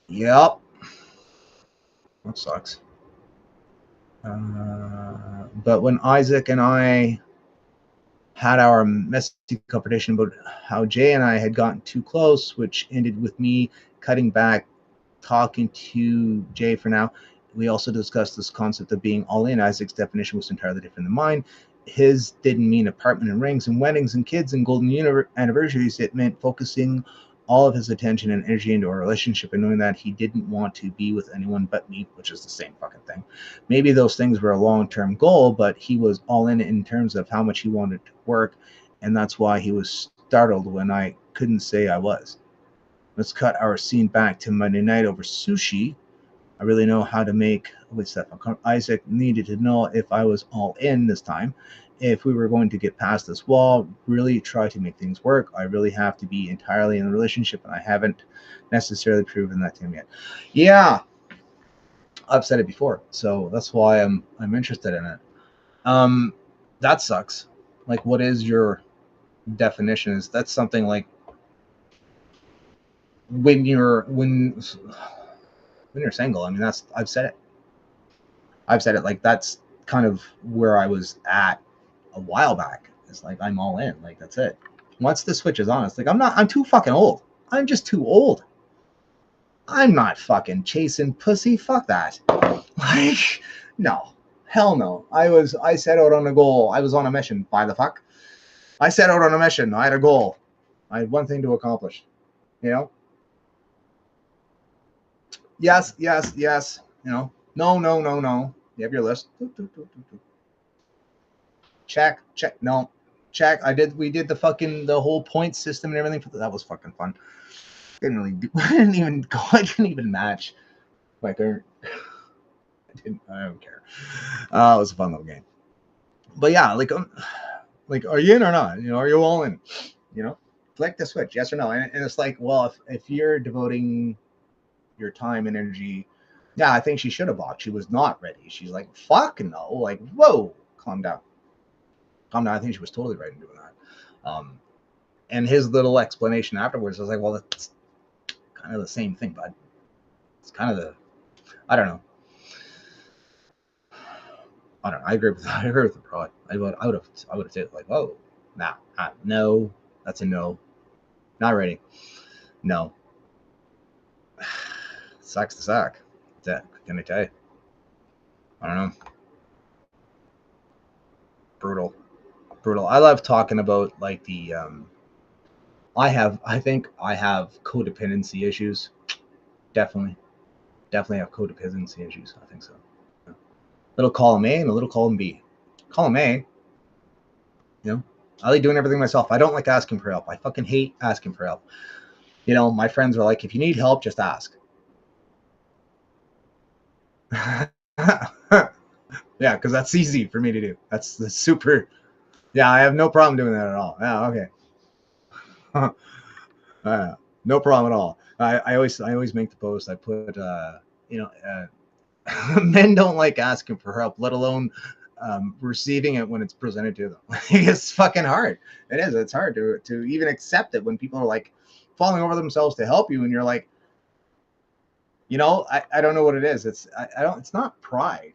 Yep, that sucks. But when Isaac and I had our messy conversation about how Jay and I had gotten too close, which ended with me cutting back, talking to Jay for now. We also discussed this concept of being all in. Isaac's definition was entirely different than mine. His didn't mean apartment and rings and weddings and kids and golden anniversaries. It meant focusing all of his attention and energy into our relationship and knowing that he didn't want to be with anyone but me, which is the same fucking thing. Maybe those things were a long-term goal, but he was all in terms of how much he wanted to work, and that's why he was startled when I couldn't say I was. Let's cut our scene back to Monday night over sushi. I really know how to make. Wait, Stefan. Isaac needed to know if I was all in this time, if we were going to get past this wall, really try to make things work. I really have to be entirely in the relationship, and I haven't necessarily proven that to him yet. Yeah, I've said it before, so that's why I'm interested in it. That sucks. Like, what is your definition? Is that something like when you're single? I mean, I've said it. Like, that's kind of where I was at a while back. It's like, I'm all in. Like, that's it. Once the switch is on, it's like, I'm too fucking old. I'm just too old. I'm not fucking chasing pussy. Fuck that. Like, no. Hell no. I set out on a goal. I was on a mission. Why the fuck? I set out on a mission. I had a goal. I had one thing to accomplish. You know? Yes. You know? No. You have your list. Check. No. Check. We did the whole point system and everything. That was fucking fun. I didn't even match. Like, I don't care. It was a fun little game. But yeah, like, are you in or not? You know, are you all in? You know, flick the switch, yes or no. And it's like, well, if you're devoting your time and energy, yeah, I think she should have balked. She was not ready. She's like, fuck no. Like, whoa, calm down. I think she was totally right in doing that. And his little explanation afterwards, I was like, well, that's kind of the same thing, bud. It's kind of I don't know. I agree with the pro. I would have said like, oh, no, that's a no. Not ready. No. Sucks to suck. That can I tell you? I don't know. Brutal. I love talking about like the I think I have codependency issues. Definitely have codependency issues. I think so. Little column A and a little column B. Column A, you know, I like doing everything myself. I don't like asking for help. I fucking hate asking for help. You know, my friends are like, if you need help, just ask. Yeah, because that's easy for me to do. That's super. Yeah, I have no problem doing that at all. Yeah, okay. No problem at all. I always make the post. I put, men don't like asking for help, let alone receiving it when it's presented to them. It's fucking hard. It is. It's hard to even accept it when people are like falling over themselves to help you, and you're like, you know, I don't know what it is. It's not pride.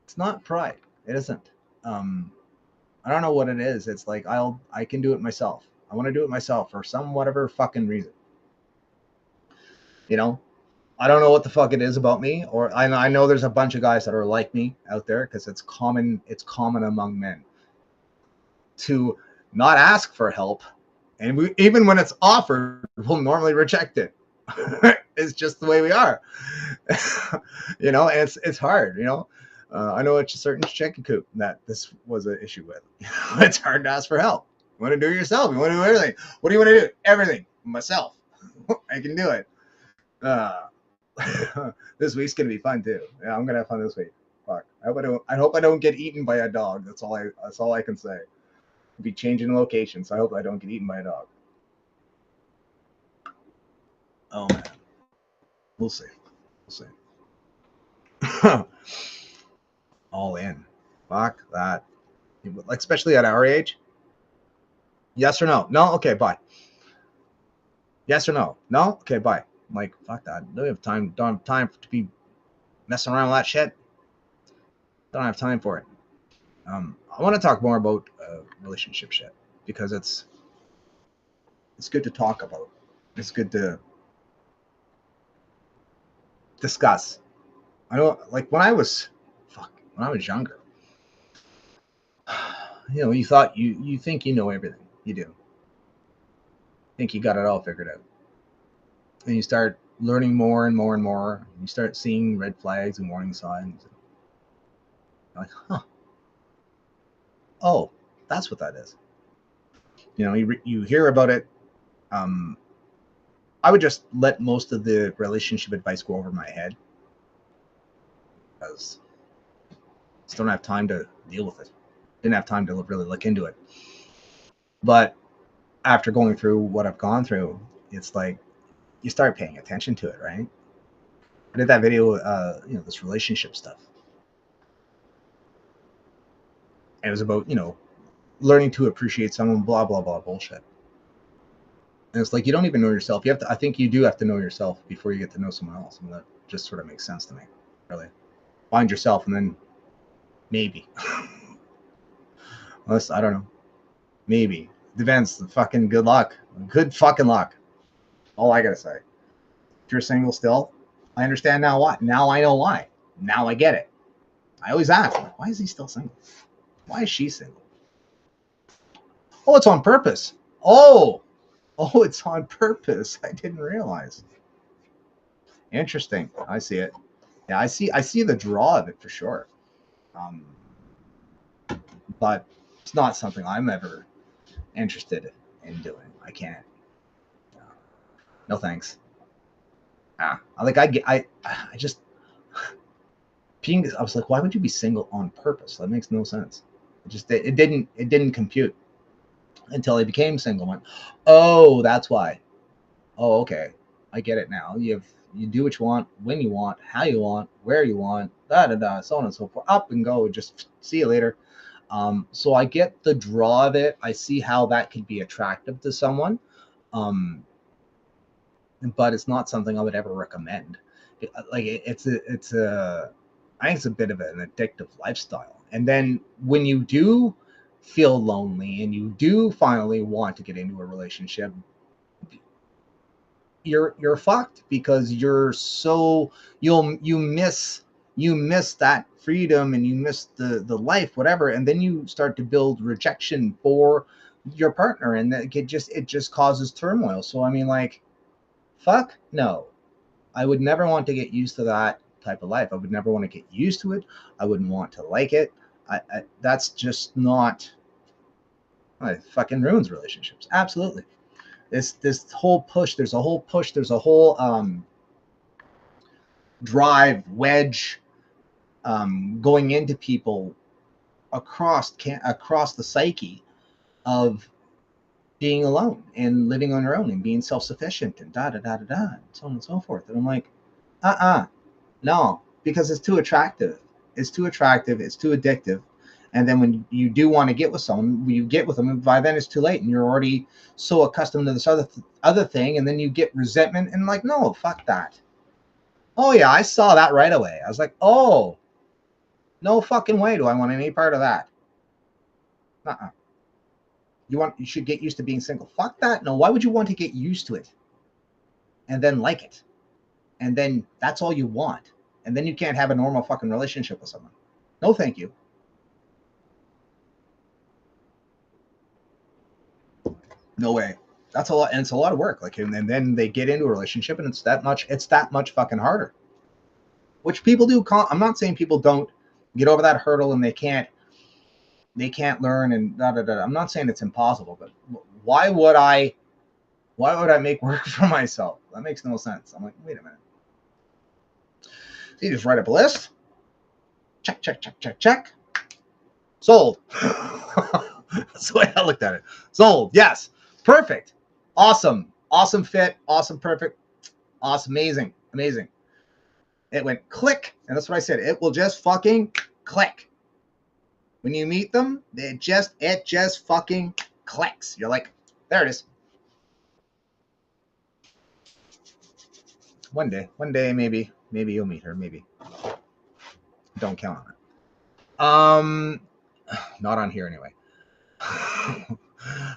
It's not pride. It isn't. I don't know what it is. It's like I can do it myself. I want to do it myself for some whatever fucking reason. You know, I don't know what the fuck it is about me, or I know there's a bunch of guys that are like me out there, because it's common among men to not ask for help, and even when it's offered, we'll normally reject it. It's just the way we are. You know, and it's hard, you know. I know it's a certain chicken coop that this was an issue with. It's hard to ask for help. You want to do it yourself. You want to do everything. What do you want to do? Everything. Myself. I can do it. Uh, this week's gonna be fun too. Yeah, I'm gonna have fun this week. Fuck. I hope I don't get eaten by a dog. That's all I can say. I'll be changing locations. So I hope I don't get eaten by a dog. Oh man. We'll see. We'll see. All in. Fuck that. Like, especially at our age. Yes or no? No? Okay, bye. Yes or no? No? Okay, bye. I'm like, fuck that. Don't have time to be messing around with that shit. Don't have time for it. I want to talk more about relationship shit because it's good to talk about. It's good to discuss. I know, like when I was younger, you know, you thought you think you know everything. You do. Think you got it all figured out, and you start learning more and more and more. You start seeing red flags and warning signs. You're like, huh? Oh, that's what that is. You know, you hear about it. I would just let most of the relationship advice go over my head because I just don't have time to deal with it. Didn't have time to really look into it. But after going through what I've gone through, it's like you start paying attention to it, right? I did that video, you know, this relationship stuff. And it was about, you know, learning to appreciate someone, blah, blah, blah, bullshit. And it's like you don't even know yourself. I think you do have to know yourself before you get to know someone else. And that just sort of makes sense to me, really. Find yourself and then maybe. Unless, I don't know. Maybe. Depends. Fucking good luck. Good fucking luck. All I gotta say. If you're single still, I understand now why. Now I know why. Now I get it. I always ask, like, why is he still single? Why is she single? Oh, it's on purpose. Oh, it's on purpose. I didn't realize. Interesting. I see it. Yeah, I see the draw of it for sure. Um, but it's not something I'm ever interested in doing. I can't. No thanks. I just being. I was like, why would you be single on purpose? That makes no sense. It didn't compute until I became single. I went, oh, that's why. Oh, okay, I get it now. You do what you want, when you want, how you want, where you want, da da da, so on and so forth. Up and go. Just see you later. So I get the draw of it. I see how that could be attractive to someone. But it's not something I would ever recommend. It's a I think it's a bit of an addictive lifestyle. And then when you do feel lonely and you do finally want to get into a relationship, you're fucked because you miss that freedom and you miss the life, whatever, and then you start to build rejection for your partner, and it just causes turmoil. So I mean, like, fuck no. I would never want to get used to that type of life. I would never want to get used to it. I wouldn't want to like it. That's just not. It fucking ruins relationships. Absolutely. This whole push. There's a whole push. There's a whole drive wedge going into people across the psyche of being alone and living on your own and being self-sufficient and da da da da da and so on and so forth. And I'm like, no, because it's too attractive. It's too attractive. It's too addictive. And then when you do want to get with someone, you get with them, and by then it's too late, and you're already so accustomed to this other thing, and then you get resentment, and like, no, fuck that. Oh yeah, I saw that right away. I was like, oh, no fucking way do I want any part of that. You should get used to being single. Fuck that. No, why would you want to get used to it and then like it? And then that's all you want. And then you can't have a normal fucking relationship with someone. No, thank you. No way. That's a lot, and it's a lot of work. Like, and then they get into a relationship, and it's that much fucking harder. Which people do. I'm not saying people don't get over that hurdle and they can't learn and da da da. I'm not saying it's impossible, but why would I make work for myself? That makes no sense. I'm like, wait a minute. So you just write up a list. Check, check, check, check, check. Sold. That's the way I looked at it. Sold. Yes. Perfect. Awesome. Awesome fit. Awesome. Perfect. Awesome. Amazing. Amazing. It went click. And that's what I said. It will just fucking click. When you meet them, it just fucking clicks. You're like, there it is. One day, maybe you'll meet her. Maybe. Don't count on it. Not on here anyway.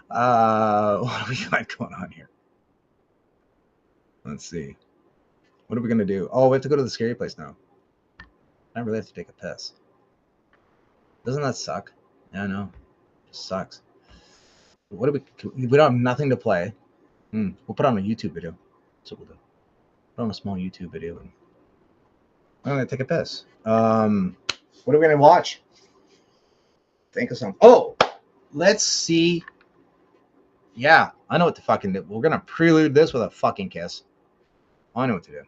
What do we got going on here? Let's see. What are we gonna do? Oh, we have to go to the scary place now. I really have to take a piss. Doesn't that suck? Yeah, I know. It sucks. What do we don't have nothing to play. We'll put on a YouTube video. That's what we'll do. Put on a small YouTube video and I'm gonna take a piss. What are we gonna watch? Think of something. Oh, let's see. Yeah, I know what to fucking do. We're gonna prelude this with a fucking kiss. I know what to do.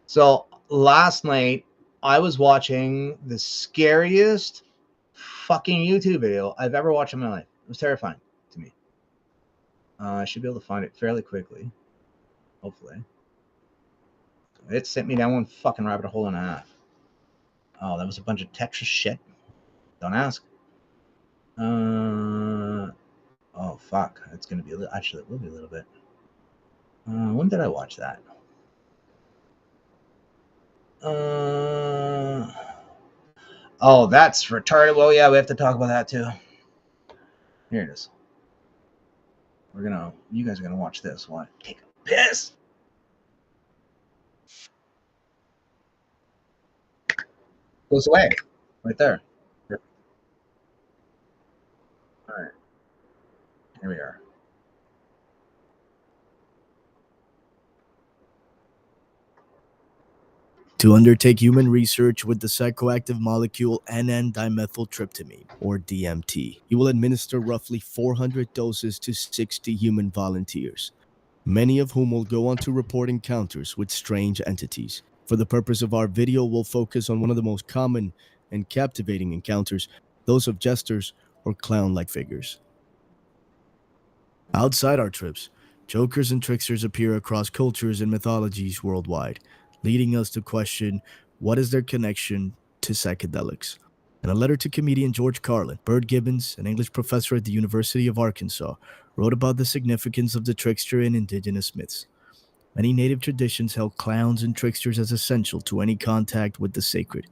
So last night I was watching the scariest fucking YouTube video I've ever watched in my life. It was terrifying to me. I should be able to find it fairly quickly. Hopefully. It sent me down one fucking rabbit hole and a half. Oh, that was a bunch of Tetris shit. Don't ask. Oh, fuck. It's going to be a little... Actually, it will be a little bit. When did I watch that? Oh, that's retarded. Well, yeah, we have to talk about that too. Here it is. You guys are gonna watch this. What? Take a piss. Goes away. Right there. All right. Here we are. To undertake human research with the psychoactive molecule N,N-dimethyltryptamine, or DMT, he will administer roughly 400 doses to 60 human volunteers, many of whom will go on to report encounters with strange entities. For the purpose of our video, we'll focus on one of the most common and captivating encounters, those of jesters or clown-like figures. Outside our trips, jokers and tricksters appear across cultures and mythologies worldwide, leading us to question what is their connection to psychedelics. In a letter to comedian George Carlin, Bert Gibbons, an English professor at the University of Arkansas, wrote about the significance of the trickster in indigenous myths. Many native traditions held clowns and tricksters as essential to any contact with the sacred.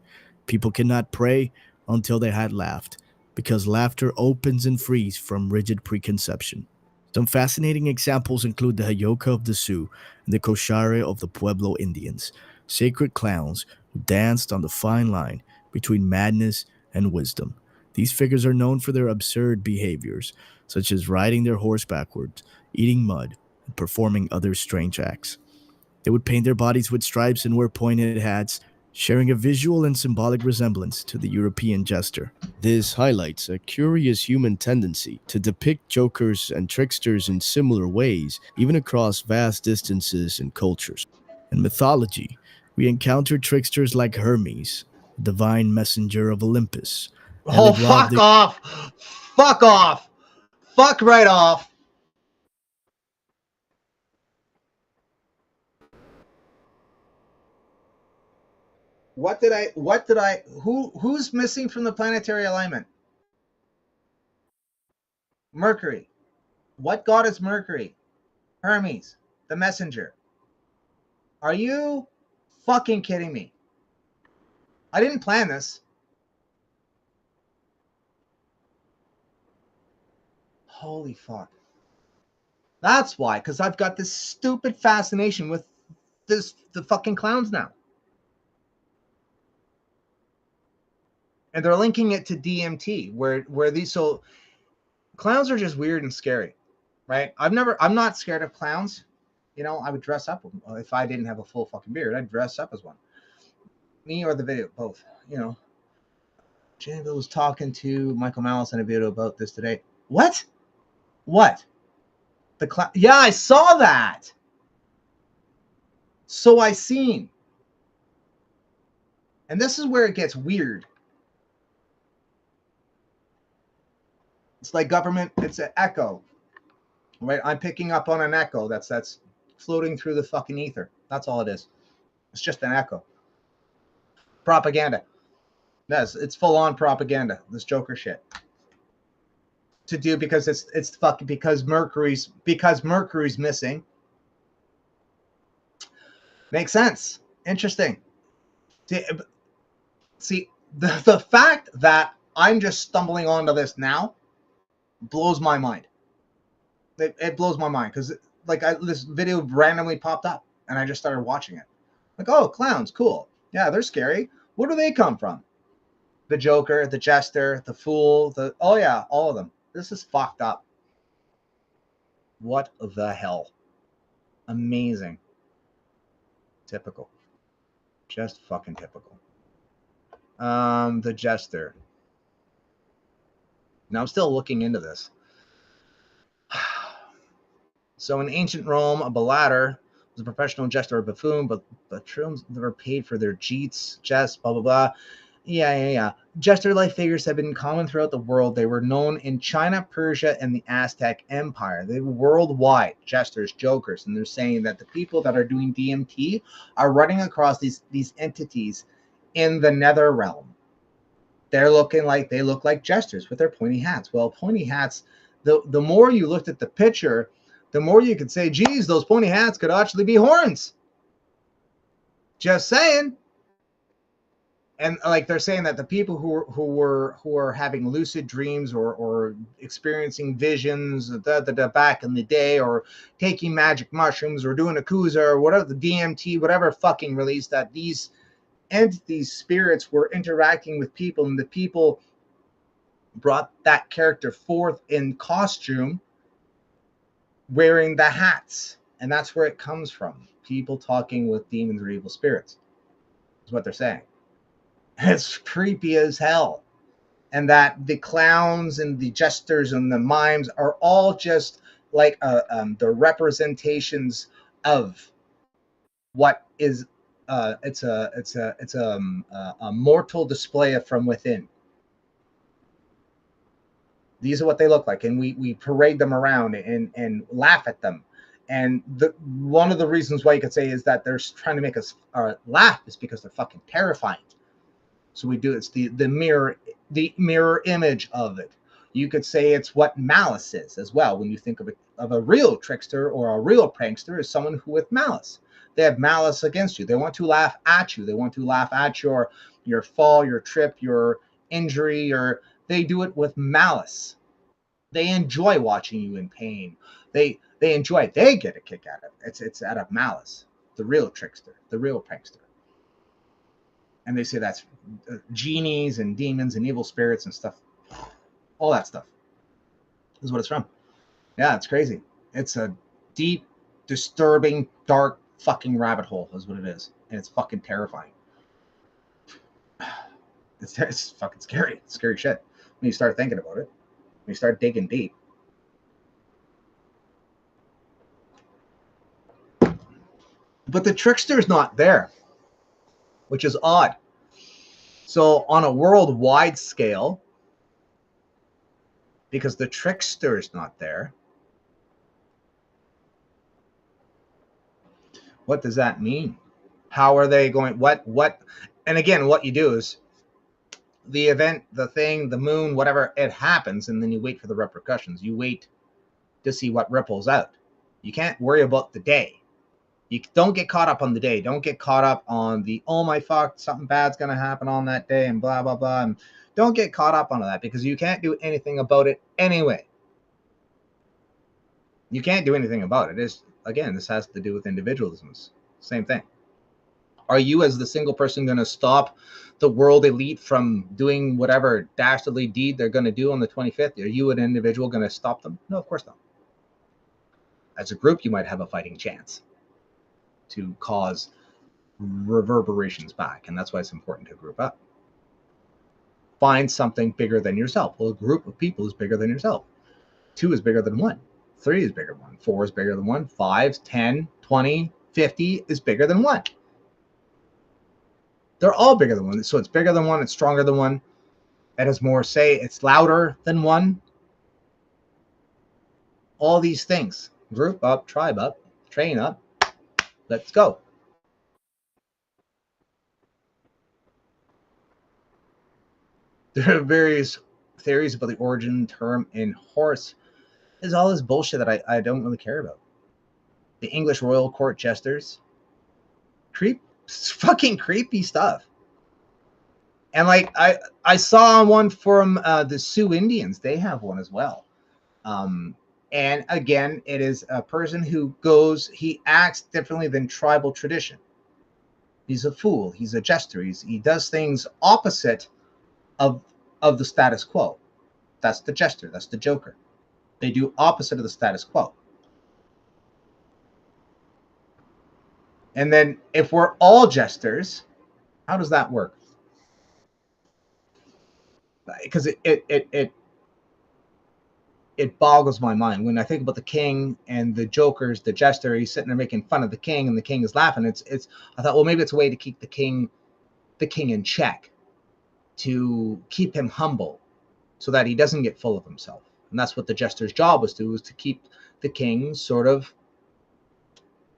People cannot pray until they had laughed, because laughter opens and frees from rigid preconception. Some fascinating examples include the Hayoka of the Sioux and the Koshare of the Pueblo Indians, sacred clowns who danced on the fine line between madness and wisdom. These figures are known for their absurd behaviors, such as riding their horse backwards, eating mud, and performing other strange acts. They would paint their bodies with stripes and wear pointed hats, sharing a visual and symbolic resemblance to the European jester. This highlights a curious human tendency to depict jokers and tricksters in similar ways, even across vast distances and cultures. In mythology, we encounter tricksters like Hermes, divine messenger of Olympus. Oh, fuck off! Fuck off! Fuck right off! Who's missing from the planetary alignment? Mercury. What god is Mercury? Hermes, the messenger. Are you fucking kidding me? I didn't plan this. Holy fuck. That's why, because I've got this stupid fascination with the fucking clowns now. And they're linking it to DMT, where these clowns are just weird and scary. right? I'm not scared of clowns. You know, I would dress up if I didn't have a full fucking beard. I'd dress up as one. Me or the video, both. You know, Janville was talking to Michael Malice in a video about this today. What? What? The clown? Yeah, I saw that. So I seen. And this is where it gets weird. It's like government. It's an echo, right? I'm picking up on an echo that's floating through the fucking ether. That's all it is. It's just an echo. Propaganda. Yes, it's full on propaganda. This Joker shit. To do because it's fucking because Mercury's missing. Makes sense. Interesting. See the fact that I'm just stumbling onto this now blows my mind. It blows my mind because this video randomly popped up and I just started watching it. Like, oh, clowns, cool. Yeah, they're scary. Where do they come from? The Joker, the Jester, the Fool, oh yeah, all of them. This is fucked up. What the hell? Amazing. Typical. Just fucking typical. The Jester. Now I'm still looking into this. So in ancient Rome, a ballader was a professional jester or buffoon, but patrons were paid for their jests, blah, blah, blah. Yeah. Jester-like figures have been common throughout the world. They were known in China, Persia, and the Aztec Empire. They were worldwide, jesters, jokers, and they're saying that the people that are doing DMT are running across these entities in the nether realm. They look like jesters with their pointy hats. Well, pointy hats, the more you looked at the picture, the more you could say, geez, those pointy hats could actually be horns. Just saying. And like they're saying that the people who are having lucid dreams or experiencing visions back in the day, or taking magic mushrooms or doing a Kuza or whatever, the DMT, whatever fucking release, that these entities, spirits, were interacting with people, and the people brought that character forth in costume, wearing the hats, and that's where it comes from. People talking with demons or evil spirits is what they're saying. It's creepy as hell. And that the clowns and the jesters and the mimes are all just like the representations of what is it's a mortal display from within. These are what they look like, and we parade them around and laugh at them. And one of the reasons why you could say is that they're trying to make us laugh is because they're fucking terrifying. So we do, it's the mirror image of it. You could say it's what malice is as well. When you think of a real trickster or a real prankster, is someone who with malice. They have malice against you. They want to laugh at you. They want to laugh at your fall, your trip, your injury, or they do it with malice. They enjoy watching you in pain. They enjoy it. They get a kick out of it. It's out of malice. The real trickster, the real prankster. And they say that's genies and demons and evil spirits and stuff. All that stuff is what it's from. Yeah, it's crazy. It's a deep, disturbing, dark fucking rabbit hole is what it is. And it's fucking terrifying. It's fucking scary. It's scary shit when you start thinking about it. When you start digging deep. But the trickster's not there, which is odd. So on a worldwide scale, because the trickster is not there, what does that mean? How are they going? What? And again, what you do is the event, the thing, the moon, whatever, it happens, and then you wait for the repercussions. You wait to see what ripples out. You can't worry about the day. You don't get caught up on the day. Don't get caught up on the, oh my fuck, something bad's going to happen on that day and blah, blah, blah. And don't get caught up on that because you can't do anything about it anyway. You can't do anything about it. Again, this has to do with individualism. Same thing. Are you as the single person going to stop the world elite from doing whatever dastardly deed they're going to do on the 25th? Are you an individual going to stop them? No, of course not. As a group, you might have a fighting chance to cause reverberations back, and that's why it's important to group up. Find something bigger than yourself. Well, a group of people is bigger than yourself. 2 is bigger than 1. 3 is bigger than 1. 4 is bigger than 1. 5, 10, 20, 50 is bigger than 1. They're all bigger than 1. So it's bigger than 1. It's stronger than 1. It has more say. It's louder than 1. All these things. Group up, tribe up, train up. Let's go. There are various theories about the origin term in Horse. Is all this bullshit that I don't really care about. The English royal court jesters. Fucking creepy stuff. And like I saw one from the Sioux Indians. They have one as well. And again, it is a person who he acts differently than tribal tradition. He's a fool. He's a jester. He does things opposite of the status quo. That's the jester. That's the joker. They do opposite of the status quo. And then if we're all jesters, how does that work? Because it boggles my mind when I think about the king and the joker's the jester. He's sitting there making fun of the king, and the king is laughing. I thought, well, maybe it's a way to keep the king in check, to keep him humble, so that he doesn't get full of himself. And that's what the jester's job was to keep the king sort of,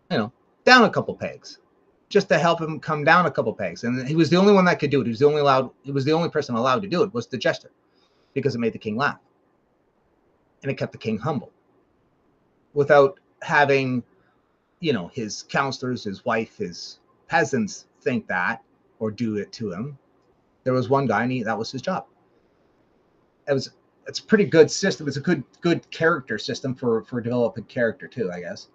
down a couple pegs, just to help him come down a couple pegs. And he was the only one that could do it. He was the only person allowed to do it, was the jester, because it made the king laugh. And it kept the king humble without having, his counselors, his wife, his peasants think that or do it to him. There was one guy, and that was his job. It's a pretty good system. It's a good character system for developing character too, I guess.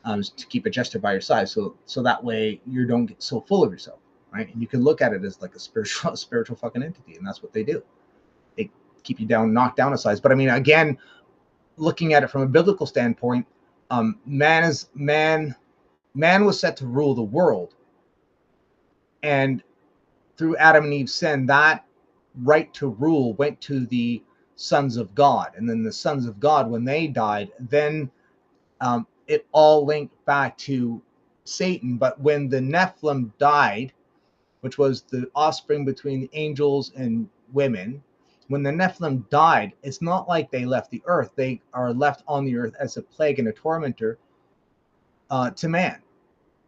To keep a jester by your side, so that way you don't get so full of yourself, right? And you can look at it as like a spiritual fucking entity, and that's what they do. They keep you down, knocked down a size. But I mean, again, looking at it from a biblical standpoint, man was set to rule the world, and through Adam and Eve's sin, that right to rule went to the sons of God, and then the sons of God, when they died, then it all linked back to Satan. But when the Nephilim died, which was the offspring between the angels and women, when the Nephilim died, it's not like they left the earth. They are left on the earth as a plague and a tormentor to man.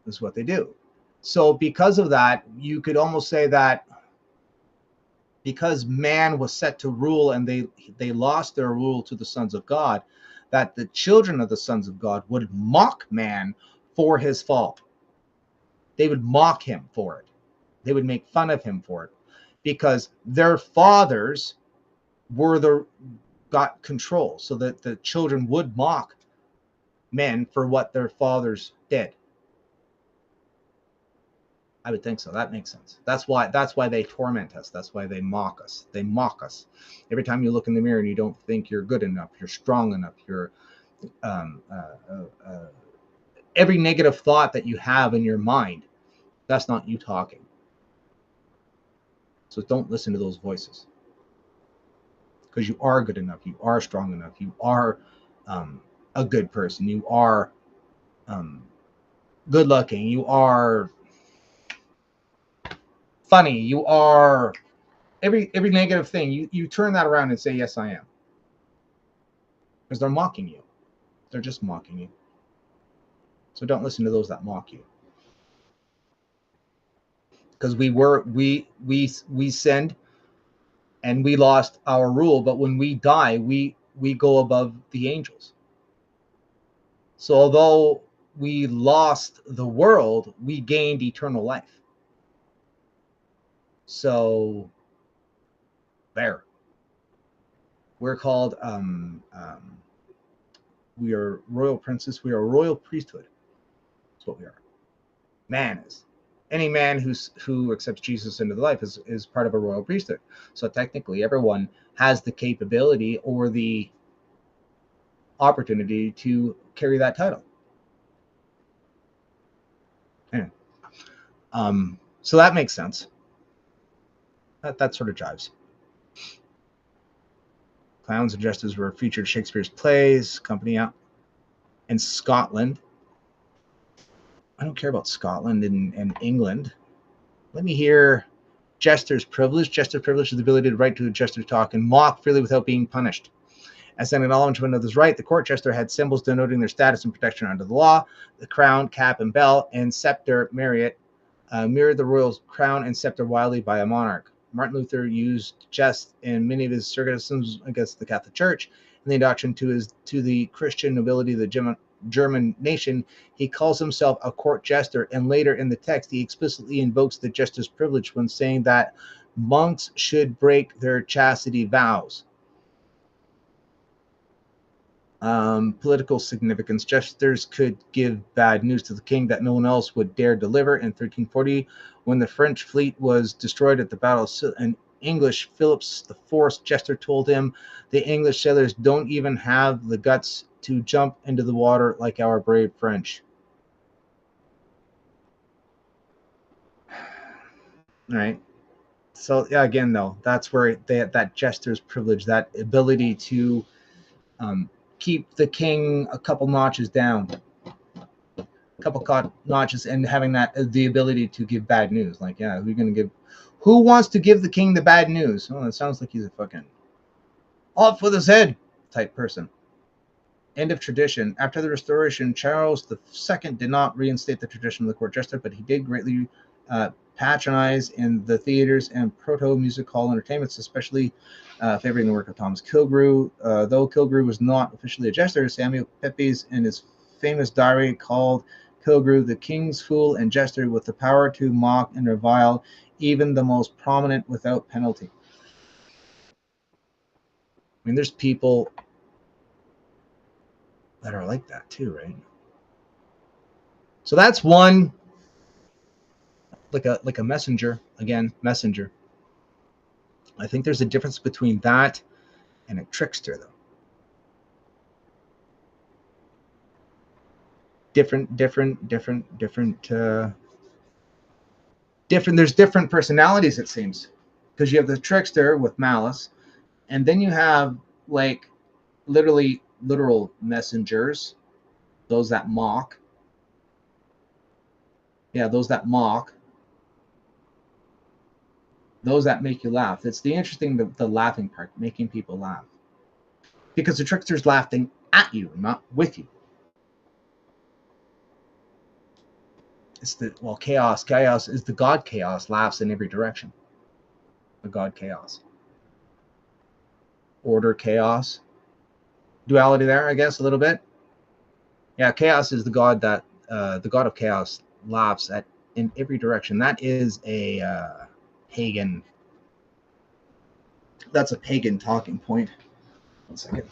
Is what they do. So because of that, you could almost say that because man was set to rule and they lost their rule to the sons of God, that the children of the sons of God would mock man for his fault. They would mock him for it. They would make fun of him for it, because their fathers got control, so that the children would mock men for what their fathers did. I would think so. That makes sense. That's why they torment us. That's why they mock us. They mock us. Every time you look in the mirror and you don't think you're good enough, you're strong enough, you're every negative thought that you have in your mind, that's not you talking. So don't listen to those voices, because you are good enough. You are strong enough. You are a good person. You are good looking. You are funny. You are every negative thing. You turn that around and say, yes, I am. Because they're mocking you. They're just mocking you. So don't listen to those that mock you. Because we sinned and we lost our rule, but when we die, we go above the angels. So although we lost the world, we gained eternal life. So there. We're called we are royal princes. We are a royal priesthood. That's what we are. Man is. Any man who accepts Jesus into the life is part of a royal priesthood. So technically everyone has the capability or the opportunity to carry that title. Anyway, so that makes sense. That sort of jives. Clowns and jesters were featured in Shakespeare's plays, company out in Scotland. I don't care about Scotland and England. Let me hear jester's privilege. Jester's privilege is the ability to write to a jester talk and mock freely without being punished. As an acknowledgement of this right, the court jester had symbols denoting their status and protection under the law. The crown, cap, and bell, and scepter mirrored the royal crown and scepter widely by a monarch. Martin Luther used jest in many of his criticisms against the Catholic Church and the introduction to the Christian nobility of the German nation. He calls himself a court jester, and later in the text he explicitly invokes the jester's privilege when saying that monks should break their chastity vows. Political significance. Jesters could give bad news to the king that no one else would dare deliver. In 1340, when the French fleet was destroyed at the Battle of an English Philip's IV jester told him, the English sailors don't even have the guts to jump into the water like our brave French. All right. So yeah, again, though, that's where that jester's privilege, that ability to keep the king a couple notches down, a couple notches, and having that the ability to give bad news. Like, yeah, who wants to give the king the bad news? Oh, it sounds like he's a fucking off with his head type person. End of tradition. After the Restoration, Charles II did not reinstate the tradition of the court jester, but he did greatly patronize in the theaters and proto-music hall entertainments, especially favoring the work of Thomas Killigrew. Though Killigrew was not officially a jester, Samuel Pepys in his famous diary called Killigrew the king's fool and jester with the power to mock and revile even the most prominent without penalty. I mean, there's people that are like that too, right? So that's one, like a messenger. Again, messenger. I think there's a difference between that and a trickster, though. Different. There's different personalities, it seems, because you have the trickster with malice, and then you have like literal messengers, those that mock. Yeah, those that mock. Those that make you laugh. It's the interesting, the laughing part, making people laugh. Because the trickster's laughing at you, not with you. It's chaos. Chaos is the god chaos, laughs in every direction. The god chaos. Order, chaos. Duality there, I guess, a little bit. Yeah, chaos is the god that, the god of chaos laughs in every direction. That is a pagan. That's a pagan talking point. 1 second.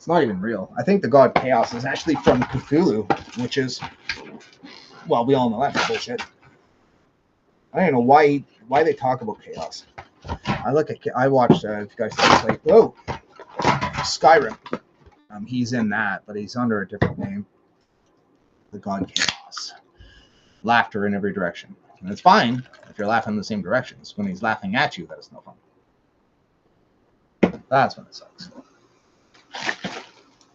It's not even real. I think the god Chaos is actually from Cthulhu, which is, well, we all know that's bullshit. I don't even know why they talk about chaos. I watched, if you guys think, like, whoa, Skyrim. He's in that, but he's under a different name. The god Chaos. Laughter in every direction. And it's fine if you're laughing in the same directions. When he's laughing at you, that is no fun. That's when it sucks.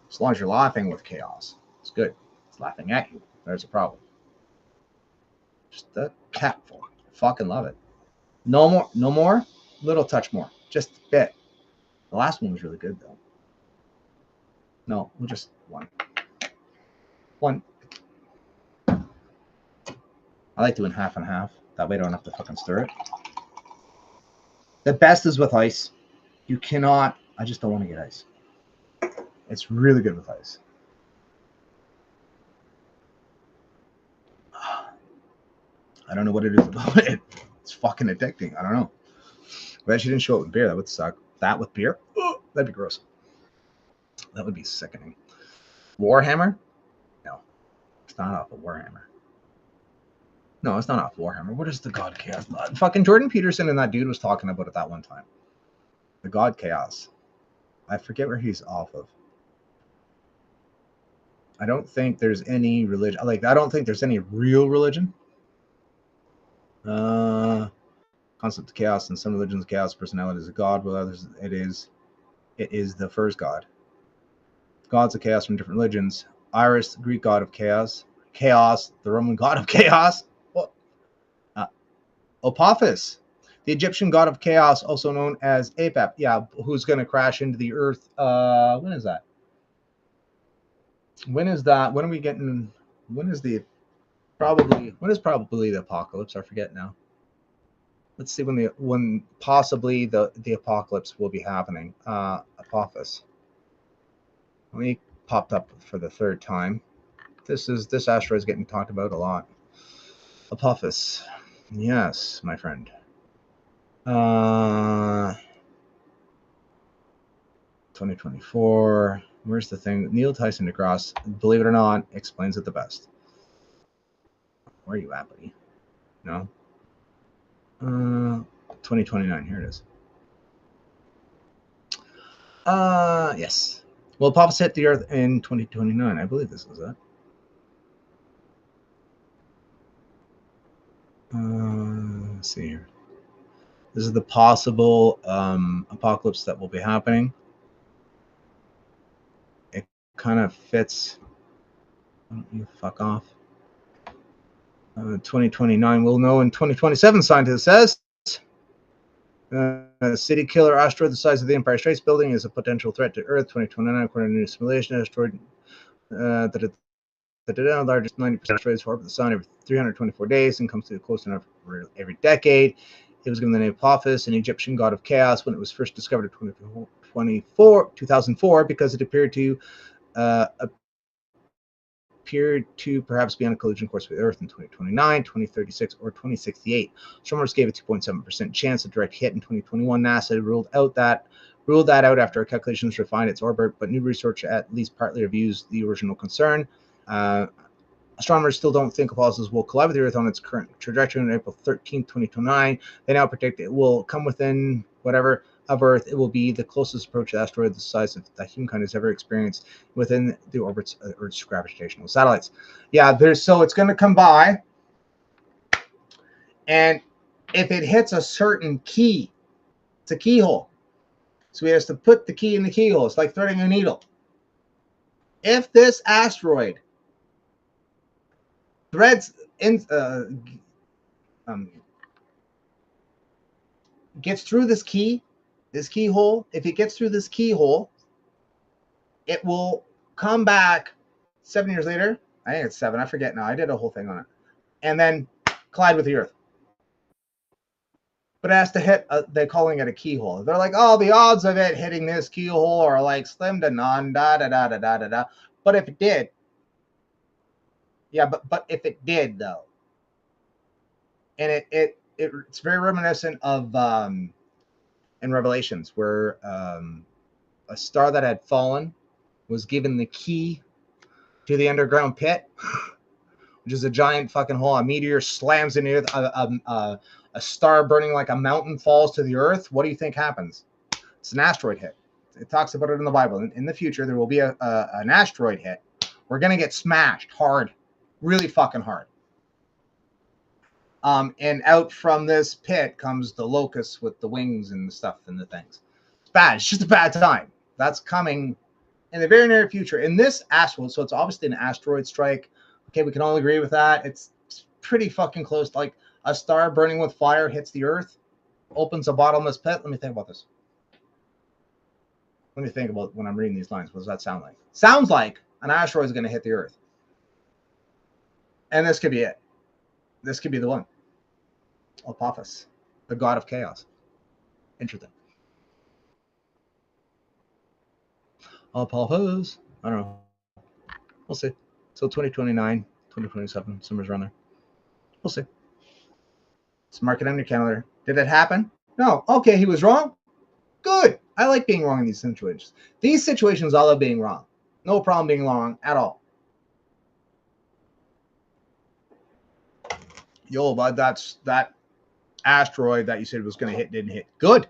As long as you're laughing with chaos, it's good. It's laughing at you. There's a problem. Just a capful. I fucking love it. No more. Little touch more. Just a bit. The last one was really good though. No, we'll just one. I like doing half and half. That way I don't have to fucking stir it. The best is with ice. You cannot, I just don't want to get ice. It's really good with ice. I don't know what it is about it. It's fucking addicting. I don't know. Glad she didn't show it with beer. That would suck. That with beer? Oh, that'd be gross. That would be sickening. Warhammer? No. It's not off of Warhammer. No, it's not off Warhammer. What is the God Chaos? Fucking Jordan Peterson and that dude was talking about it that one time. The God Chaos. I forget where he's off of. I don't think there's any religion. Like, I don't think there's any real religion. Concept of chaos. In some religions, chaos personality is a god. With others, it is the first god. Gods of chaos from different religions. Iris, the Greek god of chaos. Chaos, the Roman god of chaos. What? Apophis, the Egyptian god of chaos, also known as Apep. Yeah, who's going to crash into the earth? When is that? When is that? When are we getting? When is the probably? When is probably the apocalypse? I forget now. Let's see when possibly the apocalypse will be happening. Apophis. Let me popped up for the third time. This asteroid is getting talked about a lot. Apophis. Yes, my friend. 2024. Where's the thing? Neil Tyson DeGrasse, believe it or not, explains it the best. Where are you at, buddy? No. 2029. Here it is. Yes. Well, Apophis hit the Earth in 2029. I believe this is it. Let's see here. This is the possible apocalypse that will be happening. It kind of fits. Why don't you fuck off? 2029. We'll know in 2027, scientist says. City killer asteroid the size of the Empire State Building is a potential threat to Earth. 2029, according to a new simulation, asteroid the largest 90% asteroids orbit the sun every 324 days and comes to close enough every decade. It was given the name Apophis, an Egyptian god of chaos, when it was first discovered in 2004, because it appeared to perhaps be on a collision course with Earth in 2029, 2036, or 2068. Astronomers gave a 2.7% chance of direct hit in 2021. NASA ruled that out after calculations refined its orbit, but new research at least partly reviews the original concern. Astronomers still don't think Apophis will collide with the Earth on its current trajectory on April 13, 2029. They now predict it will come within whatever of Earth. It will be the closest approach to the asteroid the size that humankind has ever experienced within the orbits of Earth's gravitational satellites. Yeah, so it's going to come by, and if it hits a certain key, it's a keyhole. So we have to put the key in the keyhole. It's like threading a needle. If this asteroid threads in, gets through this keyhole, if it gets through this keyhole, it will come back 7 years later. I think it's 7. I forget now. I did a whole thing on it. And then collide with the Earth. But it has to hit, they're calling it a keyhole. They're like, oh, the odds of it hitting this keyhole are like slim to none, da-da-da-da-da-da-da. But if it did, yeah, but if it did, though, and it's very reminiscent of in Revelations, where a star that had fallen was given the key to the underground pit, which is a giant fucking hole. A meteor slams in the earth. A star burning like a mountain falls to the earth. What do you think happens? It's an asteroid hit. It talks about it in the Bible. In the future, there will be an asteroid hit. We're going to get smashed hard, really fucking hard. And out from this pit comes the locusts with the wings and the stuff and the things. It's bad. It's just a bad time. That's coming in the very near future. In this asteroid, so it's obviously an asteroid strike. Okay, we can all agree with that. It's pretty fucking close. Like a star burning with fire hits the Earth, opens a bottomless pit. Let me think about this. Let me think about when I'm reading these lines. What does that sound like? Sounds like an asteroid is going to hit the Earth. And this could be it. This could be the one. Apophis, the god of chaos. Interesting. Apophis. I don't know. We'll see. So 2029, 2027, somewhere around there. We'll see. Let's mark it on your calendar. Did it happen? No. Okay, he was wrong. Good. I like being wrong in these situations. These situations, I love being wrong. No problem being wrong at all. Yo, bud, that asteroid that you said was going to hit didn't hit. Good.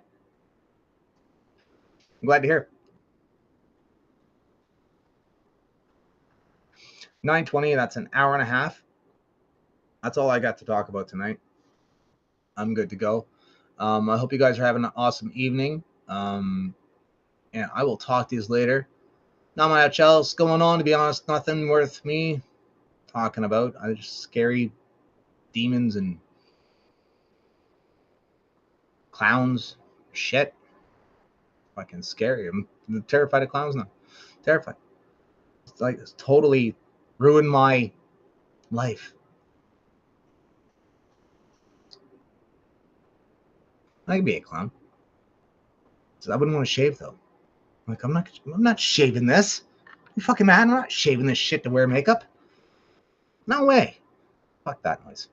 I'm glad to hear. 9:20. That's an hour and a half. That's all I got to talk about tonight. I'm good to go. I hope you guys are having an awesome evening. And I will talk to you later. Not much else going on, to be honest. Nothing worth me talking about. I just scary demons and clowns. Shit. Fucking scary. I'm terrified of clowns now. Terrified. It's totally ruined my life. I could be a clown. So I wouldn't want to shave though. Like I'm not shaving this. You fucking mad? I'm not shaving this shit to wear makeup. No way. Fuck that noise.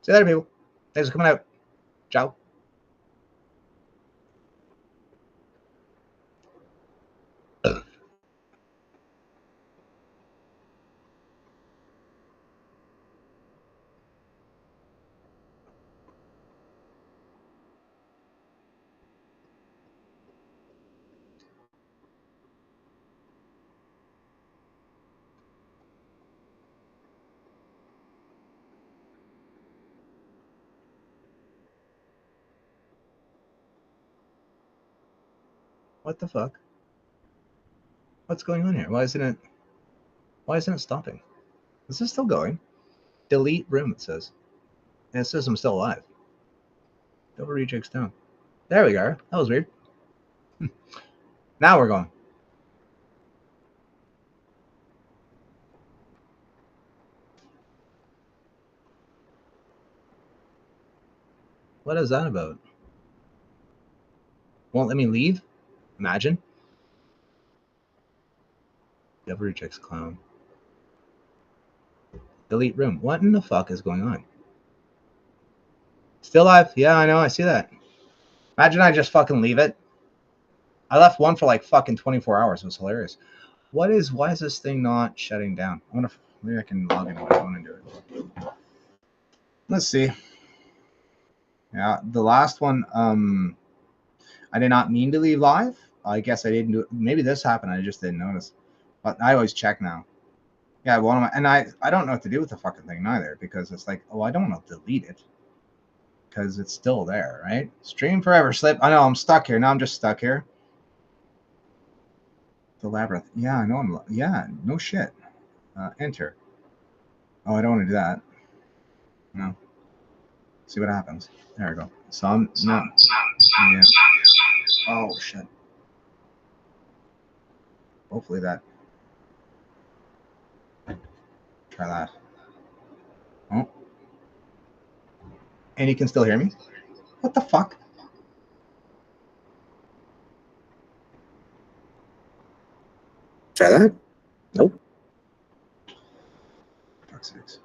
See you later, people. Thanks for coming out. Ciao. What the fuck? What's going on here? Why isn't it stopping? Is this still going? Delete room, it says. And it says I'm still alive. Double rejects down. There we go. That was weird. Now we're going. What is that about? Won't let me leave? Imagine. Double rejects clown. Delete room. What in the fuck is going on? Still alive? Yeah, I know. I see that. Imagine I just fucking leave it. I left one for like fucking 24 hours. It was hilarious. Why is this thing not shutting down? I wonder if maybe I can log into my phone and do it. Let's see. Yeah, the last one, I did not mean to leave live. I guess I didn't do it. Maybe this happened. I just didn't notice. But I always check now. Yeah, I don't know what to do with the fucking thing neither, because it's like, oh, I don't want to delete it because it's still there, right? Stream forever, slip. I know I'm stuck here. Now I'm just stuck here. The Labyrinth. Yeah, I know. Yeah, no shit. Enter. Oh, I don't want to do that. No. See what happens. There we go. So I'm not. Yeah. Oh shit. Hopefully that. Try that. Oh. And you can still hear me? What the fuck? Try that? Nope. Fuck's sakes.